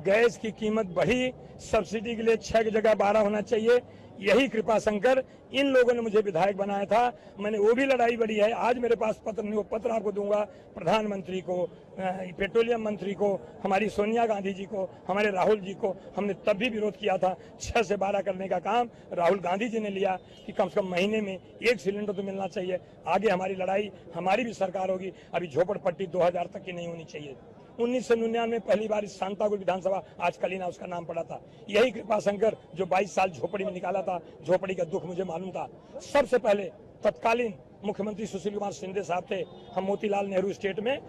गैस की कीमत बढ़ी, सब्सिडी के लिए 6 की जगह 12 होना चाहिए, यही कृपाशंकर इन लोगों ने मुझे विधायक बनाया था। मैंने वो भी लड़ाई लड़ी है। आज मेरे पास पत्र नहीं, वो पत्र आपको दूंगा, प्रधानमंत्री को, पेट्रोलियम मंत्री को, हमारी सोनिया गांधी जी को, हमारे राहुल जी को। हमने तब भी विरोध किया था। 6 से 12 करने का काम राहुल गांधी जी ने लिया कि कम से कम महीने में 1 सिलेंडर तो मिलना चाहिए। आगे हमारी लड़ाई, हमारी भी सरकार होगी। अभी झोपड़पट्टी 2000 तक की नहीं होनी चाहिए। 1999 में पहली बार इस शांतागुल विधानसभा, आज कलीना उसका नाम पड़ा था, यही कृपाशंकर जो 22 साल झोपड़ी में निकाला था। झोपड़ी का दुख मुझे मालूम था। सबसे पहले तत्कालीन मुख्यमंत्री सुशील कुमार शिंदे साहब थे। हम मोतीलाल नेहरू स्टेट में,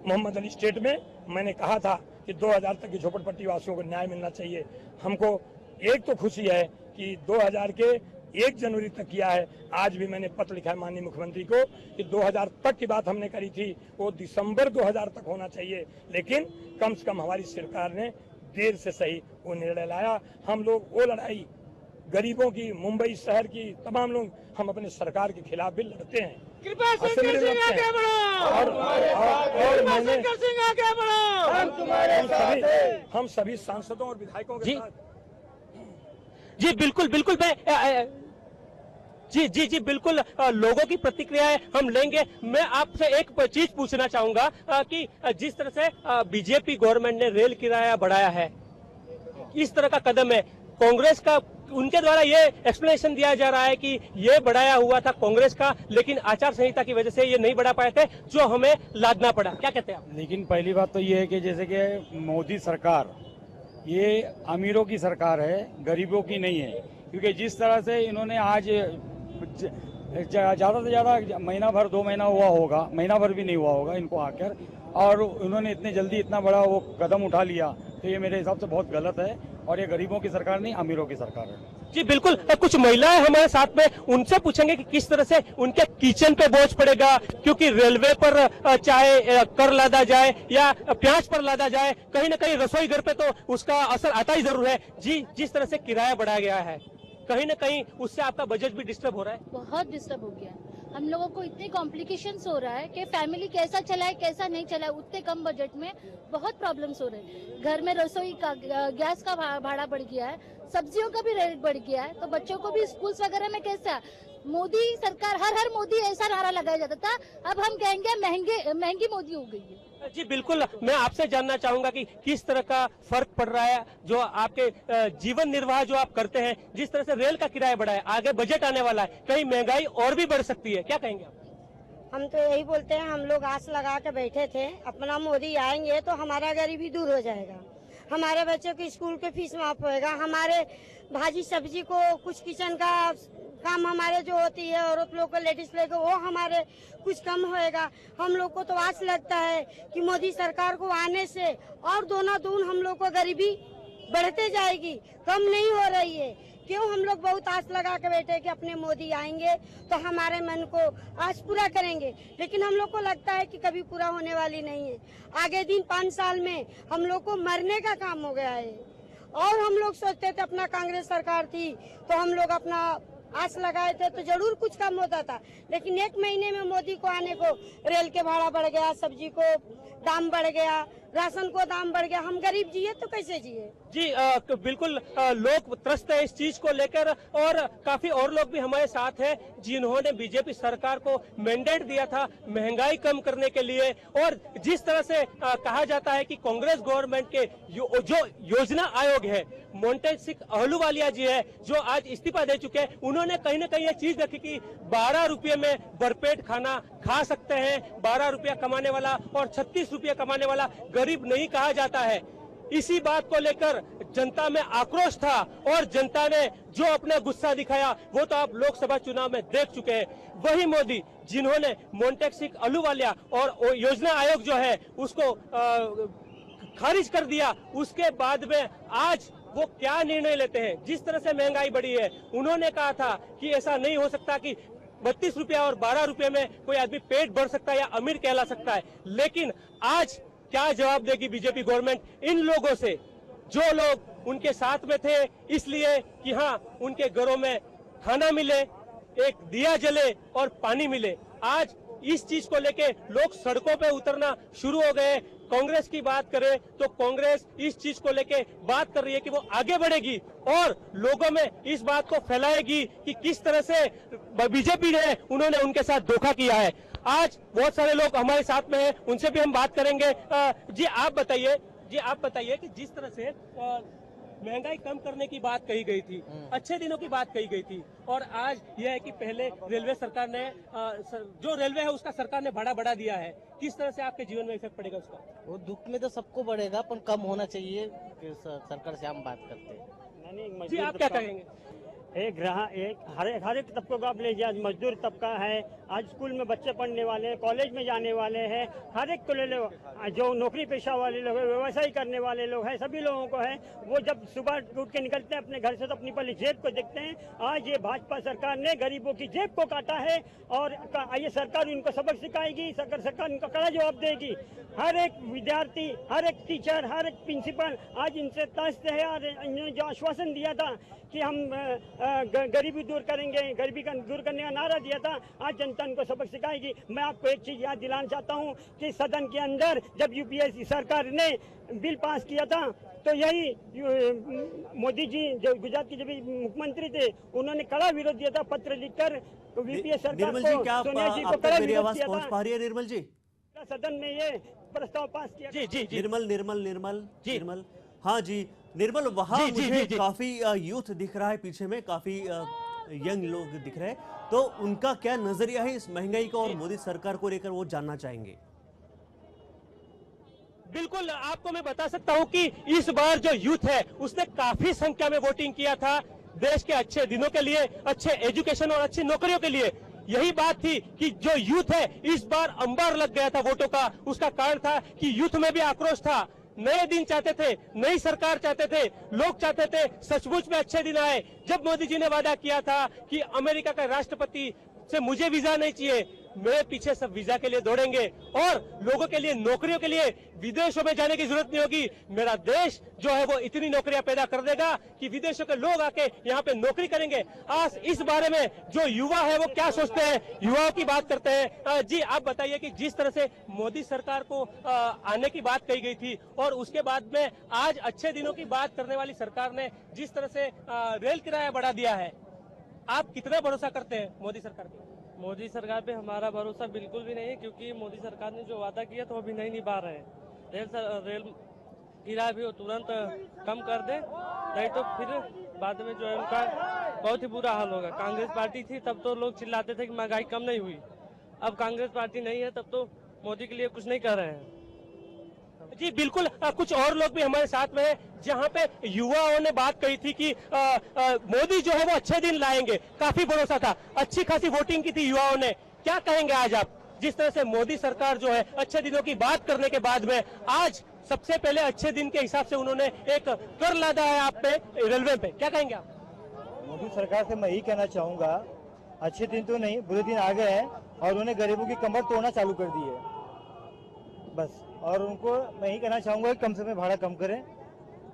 मोहम्मद अली स्टेट में, मैंने कहा था कि 2000 तक की झोपड़पट्टी वासियों को न्याय मिलना चाहिए। हमको एक तो खुशी है कि 2000 के 1 जनवरी तक किया है। आज भी मैंने पत्र लिखा है माननीय मुख्यमंत्री को कि 2000 तक की बात हमने करी थी, वो दिसंबर 2000 तक होना चाहिए, लेकिन कम से कम हमारी सरकार ने देर से सही वो निर्णय लाया। हम लोग वो लड़ाई गरीबों की, मुंबई शहर की, तमाम लोग हम अपने सरकार के खिलाफ भी लड़ते हैं। और हम सभी सांसदों और विधायकों के साथ जी बिल्कुल बिल्कुल, मैं जी बिल्कुल लोगों की प्रतिक्रियाएं हम लेंगे। मैं आपसे एक चीज पूछना चाहूंगा कि जिस तरह से बीजेपी गवर्नमेंट ने रेल किराया बढ़ाया है, इस तरह का कदम है, कांग्रेस का उनके द्वारा ये एक्सप्लेनेशन दिया जा रहा है कि ये बढ़ाया हुआ था कांग्रेस का, लेकिन आचार संहिता की वजह से ये नहीं बढ़ा पाए थे, जो हमें लादना पड़ा। क्या कहते हैं आप? लेकिन पहली बात तो ये है कि जैसे कि मोदी सरकार ये अमीरों की सरकार है, गरीबों की नहीं है। क्योंकि जिस तरह से इन्होंने आज ज़्यादा से ज़्यादा महीना भर 2 महीना हुआ होगा, महीना भर भी नहीं हुआ होगा इनको आकर, और उन्होंने इतने जल्दी इतना बड़ा वो कदम उठा लिया, तो ये मेरे हिसाब से बहुत गलत है। और ये गरीबों की सरकार नहीं, अमीरों की सरकार है। जी बिल्कुल। कुछ महिलाएं हमारे साथ में, उनसे पूछेंगे कि किस तरह से उनके किचन पे बोझ पड़ेगा, क्योंकि रेलवे पर चाहे कर लादा जाए या प्याज पर लादा जाए, कहीं ना कहीं रसोई घर पे तो उसका असर आता ही जरूर है। जी, जिस तरह से किराया बढ़ाया गया है, कहीं ना कहीं उससे आपका बजट भी डिस्टर्ब हो रहा है। बहुत डिस्टर्ब हो गया है। हम लोगों को इतने कॉम्प्लिकेशंस हो रहा है कि फैमिली कैसा चलाए कैसा नहीं चलाए, उतने कम बजट में बहुत प्रॉब्लम्स हो रहे हैं। घर में रसोई का गैस का भाड़ा बढ़ गया है, सब्जियों का भी रेट बढ़ गया है, तो बच्चों को भी स्कूल्स वगैरह में कैसा। मोदी सरकार, हर मोदी ऐसा नारा लगाया जाता था, अब हम कहेंगे महंगी मोदी हो गई है। जी बिल्कुल। मैं आपसे जानना चाहूंगा कि किस तरह का फर्क पड़ रहा है जो आपके जीवन निर्वाह जो आप करते हैं, जिस तरह से रेल का किराया बढ़ा है, आगे बजट आने वाला है, कहीं महंगाई और भी बढ़ सकती है, क्या कहेंगे आप? हम तो यही बोलते हैं, हम लोग आस लगा के बैठे थे अपना मोदी आएंगे तो हमारा गरीबी दूर हो जाएगा, हमारे बच्चों की स्कूल के फीस माफ होएगा, हमारे भाजी सब्जी को कुछ किचन का काम हमारे जो होती है औरत लोग को, लेडीज लोग को, वो हमारे कुछ कम होएगा। हम लोग को तो आस लगता है कि मोदी सरकार को आने से और दून हम लोग को गरीबी बढ़ते जाएगी, कम नहीं हो रही है। क्यों हम लोग बहुत आस लगा के बैठे कि अपने मोदी आएंगे तो हमारे मन को आस पूरा करेंगे, लेकिन हम लोग को लगता है कि कभी पूरा होने वाली नहीं है। आगे दिन 5 साल में हम लोग को मरने का काम हो गया है। और हम लोग सोचते थे अपना कांग्रेस सरकार थी तो हम लोग अपना आस लगाए थे तो जरूर कुछ कम होता था, लेकिन 1 महीने में मोदी को आने को रेल के भाड़ा बढ़ गया, सब्जी को दाम बढ़ गया, राशन को दाम बढ़ गया, हम गरीब जिए तो कैसे जिए। जी बिल्कुल। लोग त्रस्त है इस चीज को लेकर, और काफी और लोग भी हमारे साथ हैं जिन्होंने बीजेपी सरकार को मैंडेट दिया था महंगाई कम करने के लिए। और जिस तरह से कहा जाता है कि कांग्रेस गवर्नमेंट के जो योजना आयोग है, मोंटेक सिंह अहलूवालिया जी है जो आज इस्तीफा दे चुके हैं, उन्होंने कहीं ना कहीं ये चीज रखी कि 12 रुपये में भरपेट खाना खा सकते हैं। 12 रुपया कमाने वाला और 36 रुपया कमाने वाला गरीब नहीं कहा जाता है। इसी बात को लेकर जनता में आक्रोश था, और जनता ने जो अपना गुस्सा दिखाया वो तो आप लोकसभा चुनाव में देख चुके हैं। वही मोदी जिन्होंने मोंटेक सिंह अहलूवालिया और योजना आयोग जो है उसको खारिज कर दिया, उसके बाद में आज वो क्या निर्णय लेते हैं। जिस तरह से महंगाई बढ़ी है, उन्होंने कहा था कि ऐसा नहीं हो सकता कि 32 रुपया और 12 रुपये में कोई आदमी पेट भर सकता है या अमीर कहला सकता है। लेकिन आज क्या जवाब देगी बीजेपी गवर्नमेंट इन लोगों से, जो लोग उनके साथ में थे इसलिए कि हाँ उनके घरों में खाना मिले, एक दिया जले और पानी मिले। आज इस चीज को लेके लोग सड़कों पे उतरना शुरू हो गए। कांग्रेस की बात करें तो कांग्रेस इस चीज को लेके बात कर रही है कि वो आगे बढ़ेगी और लोगों में इस बात को फैलाएगी कि किस तरह से बीजेपी ने उन्होंने उनके साथ धोखा किया है। आज बहुत सारे लोग हमारे साथ में हैं, उनसे भी हम बात करेंगे। जी आप बताइए कि जिस तरह से महंगाई कम करने की बात कही गई थी, अच्छे दिनों की बात कही गई थी, और आज यह है कि पहले रेलवे सरकार ने जो रेलवे है उसका सरकार ने भाड़ा बढ़ा दिया है। किस तरह से आपके जीवन में इफेक्ट पड़ेगा उसका? वो दुख में तो सबको बढ़ेगा, पर कम होना चाहिए। सरकार से हम बात करते हैं। जी आप क्या कहेंगे? हर एक तबकों का आप लीजिए। आज मजदूर तबका है, आज स्कूल में बच्चे पढ़ने वाले हैं, कॉलेज में जाने वाले हैं, हर एक को ले लो। जो नौकरी पेशा वाले लोग हैं, व्यवसाय करने वाले लोग हैं, सभी लोगों को है। वो जब सुबह उठ के निकलते हैं अपने घर से तो अपनी पहले जेब को देखते हैं। आज ये भाजपा सरकार ने गरीबों की जेब को काटा है, और ये सरकार उनको सबक सिखाएगी, सरकार उनको कड़ा जवाब देगी। हर एक विद्यार्थी, हर एक टीचर, हर एक प्रिंसिपल आज इनसे त्रस्त है। और इन्होंने जो आश्वासन दिया था कि हम गरीबी दूर करेंगे, गरीबी का दूर करने का नारा दिया था, आज जनता उनको सबक सिखाएगी। मैं आपको एक चीज याद दिलाना चाहता हूँ कि सदन के अंदर जब यूपीए सरकार ने बिल पास किया था तो यही मोदी जी जो गुजरात के जब मुख्यमंत्री थे उन्होंने कड़ा विरोध दिया था, पत्र लिखकर यूपीए सरकार को, सोनिया जी को कड़ा विरोध किया था। निर्मल जी, सदन में ये प्रस्ताव पास किया। जी निर्मल। हाँ जी, निर्मल, वहाँ जी, जी, मुझे जी। काफी यूथ दिख रहा है, पीछे में काफी यंग लोग दिख रहे हैं, तो उनका क्या नजरिया है इस महंगाई का और मोदी सरकार को लेकर, वो जानना चाहेंगे। बिल्कुल, आपको मैं बता सकता हूं कि इस बार जो यूथ है उसने काफी संख्या में वोटिंग किया था देश के अच्छे दिनों के लिए, अच्छे एजुकेशन और अच्छी नौकरियों के लिए। यही बात थी कि जो यूथ है इस बार अंबार लग गया था वोटों का। उसका कारण था कि यूथ में भी आक्रोश था, नए दिन चाहते थे, नई सरकार चाहते थे, लोग चाहते थे सचमुच में अच्छे दिन आए। जब मोदी जी ने वादा किया था कि अमेरिका का राष्ट्रपति से मुझे वीजा नहीं चाहिए, मेरे पीछे सब वीजा के लिए दौड़ेंगे और लोगों के लिए, नौकरियों के लिए विदेशों में जाने की जरूरत नहीं होगी। मेरा देश जो है वो इतनी नौकरियां पैदा कर देगा कि विदेशों के लोग आके यहाँ पे नौकरी करेंगे। आज इस बारे में जो युवा है वो क्या सोचते हैं, युवाओं की बात करते हैं। जी, आप बताइए कि जिस तरह से मोदी सरकार को आने की बात कही गई थी और उसके बाद में आज अच्छे दिनों की बात करने वाली सरकार ने जिस तरह से रेल किराया बढ़ा दिया है, आप कितना भरोसा करते हैं मोदी सरकार पे? मोदी सरकार पे हमारा भरोसा बिल्कुल भी नहीं है, क्योंकि मोदी सरकार ने जो वादा किया तो अभी नहीं निभा रहे हैं। रेल किराया भी वो तुरंत कम कर दे, नहीं तो फिर बाद में जो है उनका बहुत ही बुरा हाल होगा। कांग्रेस पार्टी थी तब तो लोग चिल्लाते थे कि महंगाई कम नहीं हुई, अब कांग्रेस पार्टी नहीं है तब तो मोदी के लिए कुछ नहीं कर रहे हैं। जी बिल्कुल, कुछ और लोग भी हमारे साथ में हैं, जहां पे युवाओं ने बात कही थी कि मोदी जो है वो अच्छे दिन लाएंगे, काफी भरोसा था, अच्छी खासी वोटिंग की थी युवाओं ने। क्या कहेंगे आज आप, जिस तरह से मोदी सरकार जो है अच्छे दिनों की बात करने के बाद में आज सबसे पहले अच्छे दिन के हिसाब से उन्होंने एक कर लादा है आप पे, रेलवे पे, क्या कहेंगे आप? मोदी सरकार से मैं यही कहना चाहूंगा, अच्छे दिन तो नहीं, बुरे दिन आ गए हैं और उन्होंने गरीबों की कमर तोड़ना चालू कर दी है बस। और उनको मैं यही कहना चाहूंगा कि कम से कम भाड़ा कम करें,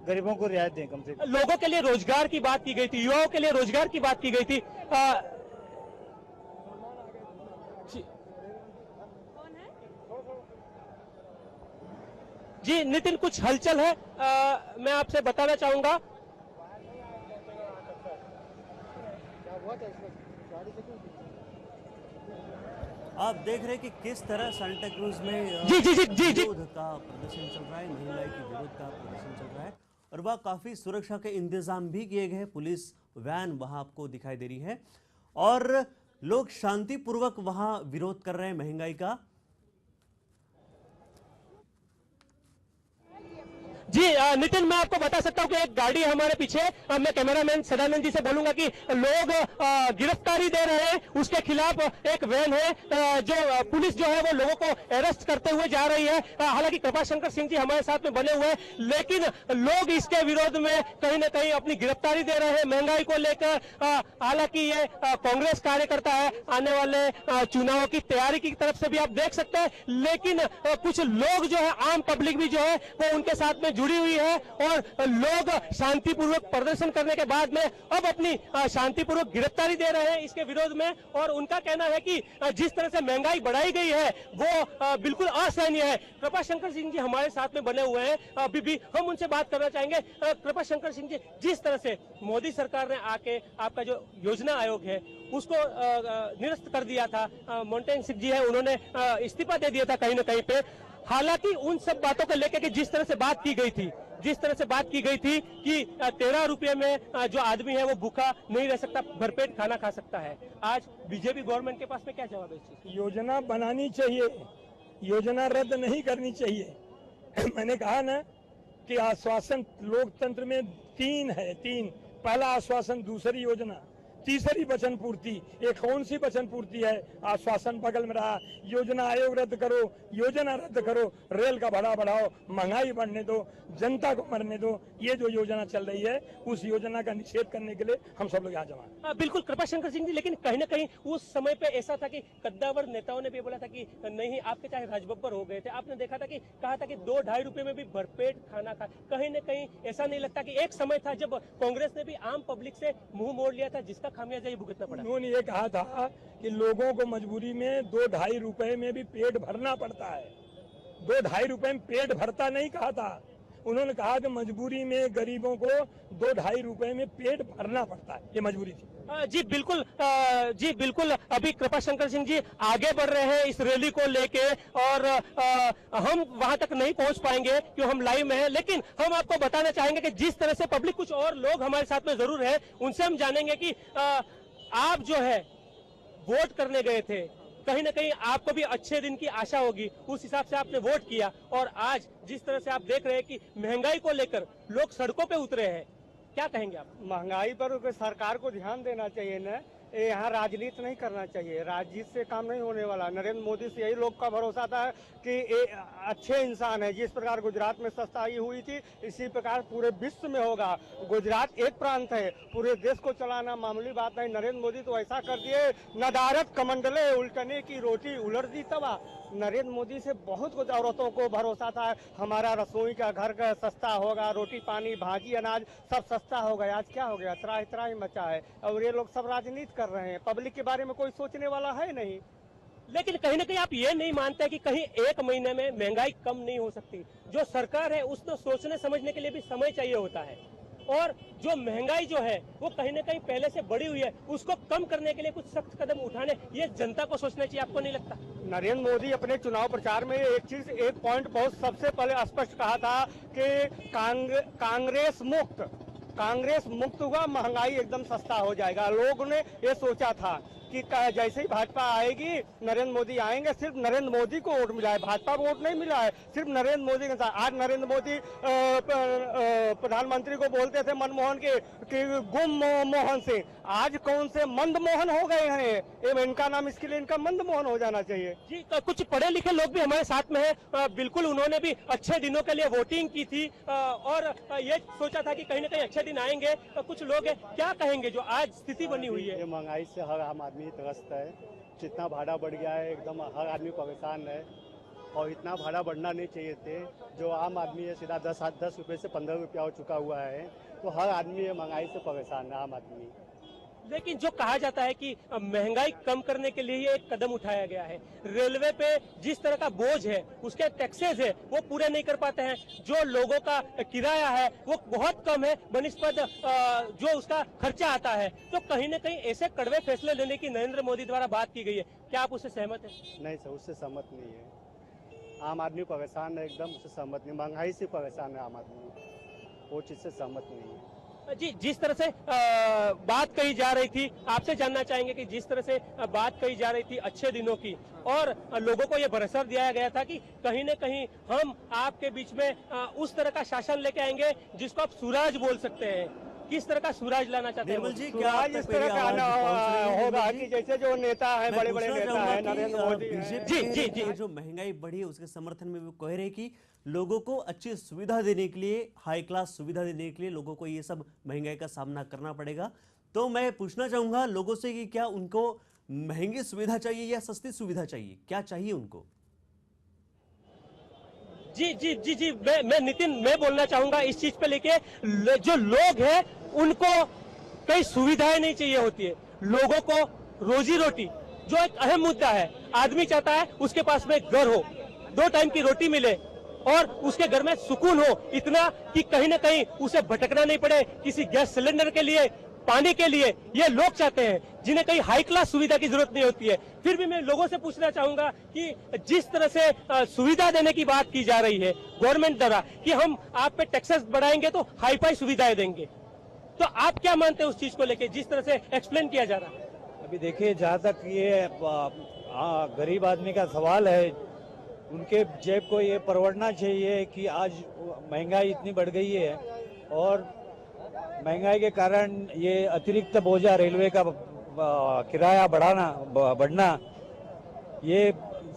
गरीबों को रियायत दें कम से कम। लोगों के लिए रोजगार की बात की गई थी, युवाओं के लिए रोजगार की बात की गई थी। जी नितिन, कुछ हलचल है, मैं आपसे बताना चाहूंगा। आप देख रहे हैं कि किस तरह सांता क्रूज में जी विरोध का प्रदर्शन चल रहा है, महिलाएं के विरोध का प्रदर्शन चल रहा है और वह काफी सुरक्षा के इंतजाम भी किए गए हैं। पुलिस वैन वहां आपको दिखाई दे रही है और लोग शांतिपूर्वक वहां विरोध कर रहे हैं महंगाई का। जी नितिन, मैं आपको बता सकता हूं कि एक गाड़ी है हमारे पीछे, मैं कैमरामैन सदानंद जी से बोलूंगा कि लोग गिरफ्तारी दे रहे हैं, उसके खिलाफ एक वैन है जो पुलिस जो है वो लोगों को अरेस्ट करते हुए जा रही है। हालांकि कृपाशंकर सिंह जी हमारे साथ में बने हुए हैं, लेकिन लोग इसके विरोध में कहीं ना कहीं अपनी गिरफ्तारी दे रहे हैं महंगाई को लेकर। हालांकि ये कांग्रेस कार्यकर्ता है, आने वाले चुनाव की तैयारी की तरफ से भी आप देख सकते हैं, लेकिन कुछ लोग जो है, आम पब्लिक भी जो है वो उनके साथ में जुड़ी हुई है और लोग शांतिपूर्वक प्रदर्शन करने के बाद में अब अपनी शांतिपूर्वक गिरफ्तारी दे रहे हैं इसके विरोध में। और उनका कहना है कि जिस तरह से महंगाई बढ़ाई गई है वो बिल्कुल असहनीय है। कृपाशंकर सिंह जी हमारे साथ में बने हुए हैं, अभी भी हम उनसे बात करना चाहेंगे। कृपाशंकर सिंह जी, जिस तरह से मोदी सरकार ने आके आपका जो योजना आयोग है उसको निरस्त कर दिया था, मोन्टेन सिंह जी है उन्होंने इस्तीफा दे दिया था कहीं ना कहीं पे। हालांकि उन सब बातों को लेकर के जिस तरह से बात की गई थी, कि 13 रुपए में जो आदमी है वो भूखा नहीं रह सकता, भरपेट खाना खा सकता है, आज बीजेपी गवर्नमेंट के पास में क्या जवाब है इस चीज? योजना बनानी चाहिए, योजना रद्द नहीं करनी चाहिए। मैंने कहा ना कि आश्वासन लोकतंत्र में तीन है, पहला आश्वासन, दूसरी योजना, तीसरी वचन पूर्ति। ये कौन सी वचन पूर्ति है? आश्वासन बगल में रहा, योजना आयोग रद्द करो, योजना रद्द करो, रेल का भाड़ा बढ़ाओ, महंगाई बढ़ने दो, जनता को मरने दो। ये जो योजना चल रही है उस योजना का निषेध करने के लिए हम सब लोग यहाँ जमा। बिल्कुल कृपाशंकर सिंह जी, लेकिन कहीं ना कहीं उस समय पे ऐसा था कि कद्दावर नेताओं ने भी बोला था कि नहीं, आपके चाहे राजबब्बर हो गए थे, आपने देखा था कि कहा था कि 2-2.5 रुपए में भी भरपेट खाना खा। कहीं ना कहीं ऐसा नहीं लगता कि एक समय था जब कांग्रेस ने भी आम पब्लिक से मुंह मोड़ लिया था, जिसका खामियाजा ये भुगतना पड़ा? उन्होंने ये कहा था कि लोगों को मजबूरी में 2-2.5 रुपए में भी पेट भरना पड़ता है। 2-2.5 रुपए में पेट भरता नहीं कहा था, उन्होंने कहा कि मजबूरी में गरीबों को 2-2.5 रुपए में पेट भरना पड़ता है, ये मजबूरी थी। जी बिल्कुल अभी कृपाशंकर सिंह जी आगे बढ़ रहे हैं इस रैली को लेके और हम वहां तक नहीं पहुंच पाएंगे क्योंकि हम लाइव में हैं, लेकिन हम आपको बताना चाहेंगे कि जिस तरह से पब्लिक, कुछ और लोग हमारे साथ में जरूर है, उनसे हम जानेंगे कि आप जो है वोट करने गए थे, कहीं ना कहीं आपको भी अच्छे दिन की आशा होगी, उस हिसाब से आपने वोट किया और आज जिस तरह से आप देख रहे हैं कि महंगाई को लेकर लोग सड़कों पे उतरे हैं, क्या कहेंगे आप? महंगाई पर सरकार को ध्यान देना चाहिए न, यहाँ राजनीति नहीं करना चाहिए, राजनीति से काम नहीं होने वाला। नरेंद्र मोदी से यही लोग का भरोसा था कि अच्छे इंसान है। जिस प्रकार गुजरात में सस्ताई हुई थी, इसी प्रकार पूरे विश्व में होगा। गुजरात एक प्रांत है, पूरे देश को चलाना मामूली बात नहीं। नरेंद्र मोदी तो ऐसा कर दिए, नदारत कमंडले उल्टने की रोटी उलट दी तवा। नरेंद्र मोदी से बहुत कुछ औरतों को भरोसा था, हमारा रसोई का घर का सस्ता होगा, रोटी पानी भाजी अनाज सब सस्ता हो गया। आज क्या हो गया? त्राही मचा है और ये लोग सब राजनीति कर रहे हैं, पब्लिक के बारे में कोई सोचने वाला है नहीं। लेकिन कहीं ना कहीं आप ये नहीं मानते कि कहीं एक महीने में महंगाई कम नहीं हो सकती? जो सरकार है उसको सोचने समझने के लिए भी समय चाहिए होता है, और जो महंगाई जो है वो कहीं ना कहीं पहले से बढ़ी हुई है, उसको कम करने के लिए कुछ सख्त कदम उठाने ये जनता को सोचना चाहिए, आपको नहीं लगता? नरेंद्र मोदी अपने चुनाव प्रचार में एक पॉइंट बहुत सबसे पहले स्पष्ट कहा था कि कांग्रेस मुक्त हुआ, महंगाई एकदम सस्ता हो जाएगा। लोगों ने ये सोचा था कि जैसे ही भाजपा आएगी नरेंद्र मोदी आएंगे, सिर्फ नरेंद्र मोदी को वोट मिला है, भाजपा को वोट नहीं मिला है, सिर्फ नरेंद्र मोदी के साथ। आज नरेंद्र मोदी प्रधानमंत्री को बोलते थे मनमोहन के कि गुम मोहन सिंह, आज कौन से मंद मोहन हो गए हैं? इनका नाम इसके लिए इनका मंद मोहन हो जाना चाहिए। जी कुछ पढ़े लिखे लोग भी हमारे साथ में है, बिल्कुल उन्होंने भी अच्छे दिनों के लिए वोटिंग की थी और ये सोचा था कि कहीं ना कहीं अच्छे दिन आएंगे। कुछ लोग क्या कहेंगे जो आज स्थिति बनी हुई है? महंगाई से हर आम आदमी त्रस्त है, जितना भाड़ा बढ़ गया है एकदम हर आदमी परेशान है और इतना भाड़ा बढ़ना नहीं चाहिए थे। जो आम आदमी है सीधा 10 रुपये से 15 रुपया हो चुका हुआ है, तो हर आदमी महंगाई से परेशान है, आम आदमी। लेकिन जो कहा जाता है कि महंगाई कम करने के लिए एक कदम उठाया गया है, रेलवे पे जिस तरह का बोझ है, उसके टैक्सेस है वो पूरे नहीं कर पाते हैं, जो लोगों का किराया है वो बहुत कम है बनिस्पत जो उसका खर्चा आता है, तो कहीं न कहीं ऐसे कड़वे फैसले लेने की नरेंद्र मोदी द्वारा बात की गई है, क्या आप उससे सहमत हैं? नहीं सर, उससे सहमत नहीं है। आम आदमी परेशान है एकदम, उससे सहमत नहीं। महंगाई से परेशान है आम आदमी, वो चीज से सहमत नहीं है। जी जिस तरह से बात कही जा रही थी, आपसे जानना चाहेंगे कि जिस तरह से बात कही जा रही थी अच्छे दिनों की, और लोगों को ये भरोसा दिया गया था कि कहीं न कहीं हम आपके बीच में उस तरह का शासन लेके आएंगे जिसको आप सूरज बोल सकते हैं, किस तरह का सूरज लाना चाहते हैं? जी सूरज इस तरह का होगा कि जैसे जो नेता है, बड़े बड़े नेता है, नरेंद्र मोदी जी जो महंगाई बढ़ी है उसके समर्थन में वो कह रहे कि लोगों को अच्छी सुविधा देने के लिए, हाई क्लास सुविधा देने के लिए लोगों को ये सब महंगाई का सामना करना पड़ेगा। तो मैं पूछना चाहूंगा लोगों से कि क्या उनको महंगी सुविधा चाहिए या सस्ती सुविधा चाहिए, क्या चाहिए उनको? जी मैं नितिन मैं बोलना चाहूंगा इस चीज पे लेके, जो लोग हैं उनको कई सुविधाएं नहीं चाहिए होती है, लोगों को रोजी रोटी जो एक अहम मुद्दा है, आदमी चाहता है उसके पास में घर हो, 2 टाइम की रोटी मिले और उसके घर में सुकून हो, इतना कि कहीं ना कहीं उसे भटकना नहीं पड़े किसी गैस सिलेंडर के लिए, पानी के लिए। ये लोग चाहते हैं जिन्हें कहीं हाई क्लास सुविधा की जरूरत नहीं होती है। फिर भी मैं लोगों से पूछना चाहूंगा कि जिस तरह से सुविधा देने की बात की जा रही है गवर्नमेंट द्वारा कि हम आप पे टैक्सेस बढ़ाएंगे तो हाई फाई सुविधाएं देंगे, तो आप क्या मानते हैं उस चीज को लेके जिस तरह से एक्सप्लेन किया जा रहा है? अभी देखिए, जहाँ तक ये गरीब आदमी का सवाल है, उनके जेब को ये परवड़ना चाहिए कि आज महंगाई इतनी बढ़ गई है और महंगाई के कारण ये अतिरिक्त बोझा रेलवे का किराया बढ़ना ये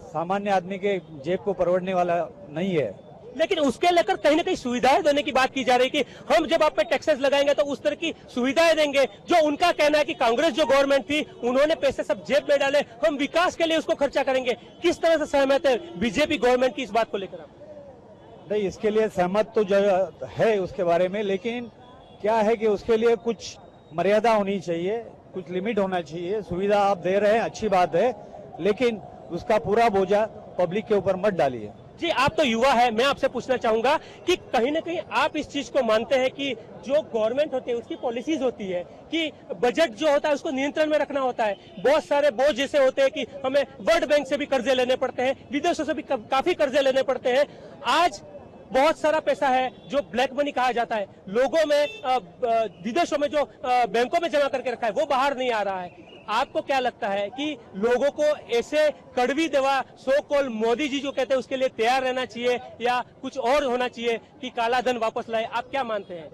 सामान्य आदमी के जेब को परवड़ने वाला नहीं है। लेकिन उसके लेकर कहीं ना कहीं सुविधाएं देने की बात की जा रही है कि हम जब आप पे टैक्सेस लगाएंगे तो उस तरह की सुविधाएं देंगे, जो उनका कहना है कि कांग्रेस जो गवर्नमेंट थी उन्होंने पैसे सब जेब में डाले, हम विकास के लिए उसको खर्चा करेंगे। किस तरह से सहमत है बीजेपी गवर्नमेंट की इस बात को लेकर? नहीं, इसके लिए सहमत तो है उसके बारे में, लेकिन क्या है कि उसके लिए कुछ मर्यादा होनी चाहिए, कुछ लिमिट होना चाहिए। सुविधा आप दे रहे हैं, अच्छी बात है, लेकिन उसका पूरा बोझा पब्लिक के ऊपर मत डालिए। जी आप तो युवा है, मैं आपसे पूछना चाहूंगा कि कहीं ना कहीं आप इस चीज को मानते हैं कि जो गवर्नमेंट होती है उसकी पॉलिसीज होती है कि बजट जो होता है उसको नियंत्रण में रखना होता है। बहुत सारे बोझ जैसे होते हैं कि हमें वर्ल्ड बैंक से भी कर्जे लेने पड़ते हैं, विदेशों से भी काफी कर्जे लेने पड़ते हैं। आज बहुत सारा पैसा है जो ब्लैक मनी कहा जाता है, लोगों में विदेशों में जो बैंकों में जमा करके रखा है वो बाहर नहीं आ रहा है। आपको क्या लगता है कि लोगों को ऐसे कड़वी दवा सो कॉल मोदी जी जो कहते हैं उसके लिए तैयार रहना चाहिए या कुछ और होना चाहिए कि काला धन वापस लाए? आप क्या मानते हैं?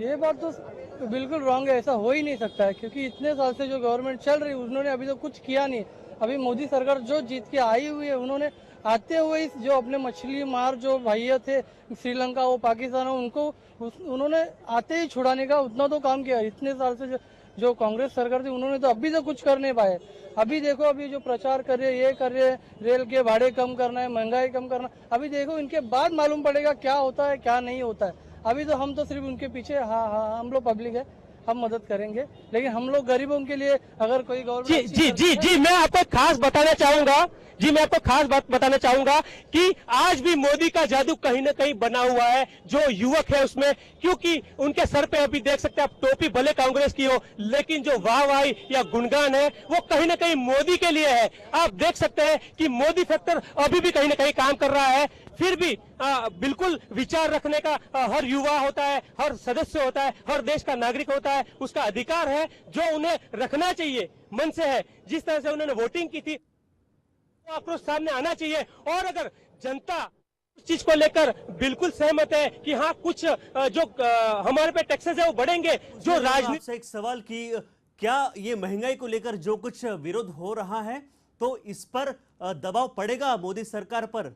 ये बात तो बिल्कुल रॉन्ग है, ऐसा हो ही नहीं सकता है क्योंकि इतने साल से जो गवर्नमेंट चल रही है उन्होंने अभी तो कुछ किया नहीं। अभी मोदी सरकार जो जीत के आई हुई है उन्होंने आते हुए इस जो अपने मछली मार जो भैया थे श्रीलंका वो पाकिस्तान उनको उन्होंने आते ही छुड़ाने का उतना तो काम किया। इतने साल से जो कांग्रेस सरकार थी उन्होंने तो अभी तक कुछ कर नहीं पाए। अभी देखो अभी जो प्रचार कर रहे ये कर रहे रेल के भाड़े कम करना है, महंगाई कम करना, अभी देखो इनके बाद मालूम पड़ेगा क्या होता है क्या नहीं होता है। अभी तो हम तो सिर्फ उनके पीछे हाँ हम लोग पब्लिक है हम मदद करेंगे, लेकिन हम लोग गरीबों के लिए अगर कोई गवर्नमेंट जी मैं आपको खास बताना चाहूंगा मैं आपको खास बात बताना चाहूंगा कि आज भी मोदी का जादू कहीं ना कहीं बना हुआ है जो युवक है उसमें, क्योंकि उनके सर पे अभी देख सकते हैं आप टोपी भले कांग्रेस की हो लेकिन जो वाहवाही या गुणगान है वो कहीं ना कहीं मोदी के लिए है। आप देख सकते हैं कि मोदी फैक्टर अभी भी कहीं ना कहीं काम कर रहा है। फिर भी बिल्कुल विचार रखने का हर युवा होता है, हर सदस्य होता है, हर देश का नागरिक होता है, उसका अधिकार है जो उन्हें रखना चाहिए मन से है। जिस तरह से उन्होंने वोटिंग की थी आक्रोश सामने आना चाहिए। और अगर जनता इस चीज को लेकर बिल्कुल सहमत है कि हाँ कुछ जो हमारे पे टैक्सेस है वो बढ़ेंगे, जो राजनीति से एक सवाल कि क्या ये महंगाई को लेकर जो कुछ विरोध हो रहा है तो इस पर दबाव पड़ेगा मोदी सरकार पर?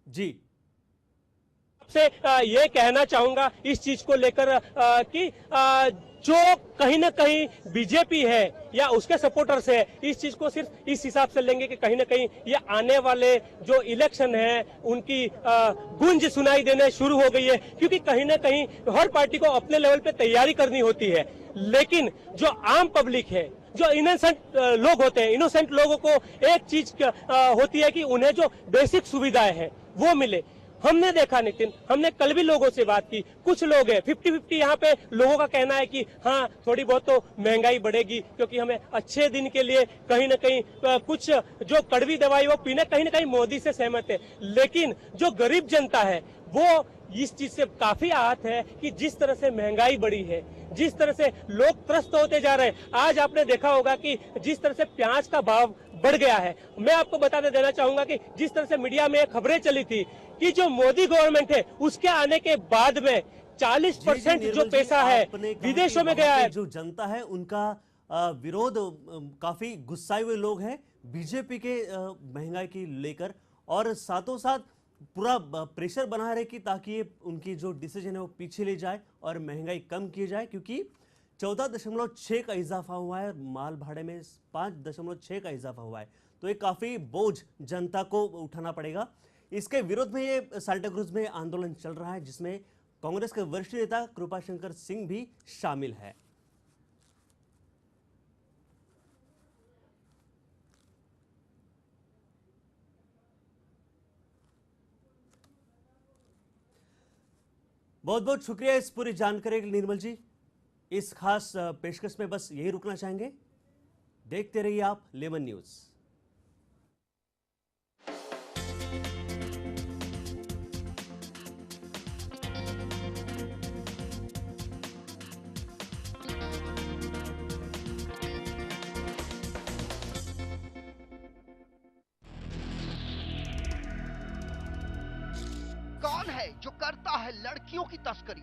जी से ये कहना चाहूंगा इस चीज को लेकर कि जो कहीं ना कहीं बीजेपी है या उसके सपोर्टर्स है इस चीज को सिर्फ इस हिसाब से लेंगे कि कहीं ना कहीं ये आने वाले जो इलेक्शन है उनकी गूंज सुनाई देने शुरू हो गई है, क्योंकि कहीं ना कहीं हर पार्टी को अपने लेवल पे तैयारी करनी होती है। लेकिन जो आम पब्लिक है, जो इनोसेंट लोग होते हैं, इनोसेंट लोगों को एक चीज होती है कि उन्हें जो बेसिक सुविधाएं हैं वो मिले। हमने देखा नितिन, हमने कल भी लोगों से बात की, कुछ लोग हैं 50-50 यहाँ पे लोगों का कहना है कि हाँ थोड़ी बहुत तो महंगाई बढ़ेगी क्योंकि हमें अच्छे दिन के लिए कहीं ना कहीं कुछ जो कड़वी दवाई वो पीने कहीं ना कहीं मोदी से सहमत है। लेकिन जो गरीब जनता है वो इस चीज से काफी आहत है कि जिस तरह से महंगाई बढ़ी है, जिस तरह से लोग त्रस्त होते जा रहे हैं। आज आपने देखा होगा कि जिस तरह से प्याज का भाव बढ़ गया है। मैं आपको बताने देना चाहूंगा कि जिस तरह से मीडिया में खबरें चली थी कि जो मोदी गवर्नमेंट है उसके आने के बाद में 40% जो पैसा है विदेशों में गया है। जो जनता है उनका विरोध, काफी गुस्साए हुए लोग हैं बीजेपी के महंगाई की लेकर और साथों साथ पूरा प्रेशर बना रहे कि ताकि उनकी जो डिसीजन है वो पीछे ले जाए और महंगाई कम की जाए, क्योंकि 14.6 का इजाफा हुआ है, माल भाड़े में 5.6 का इजाफा हुआ है। तो ये काफी बोझ जनता को उठाना पड़ेगा। इसके विरोध में ये साल्टा क्रूज में आंदोलन चल रहा है जिसमें कांग्रेस के वरिष्ठ नेता कृपाशंकर सिंह भी शामिल है। बहुत बहुत शुक्रिया इस पूरी जानकारी के लिए निर्मल जी। इस खास पेशकश में बस यही रुकना चाहेंगे। देखते रहिए आप लेमन न्यूज। कौन है जो करता है लड़कियों की तस्करी?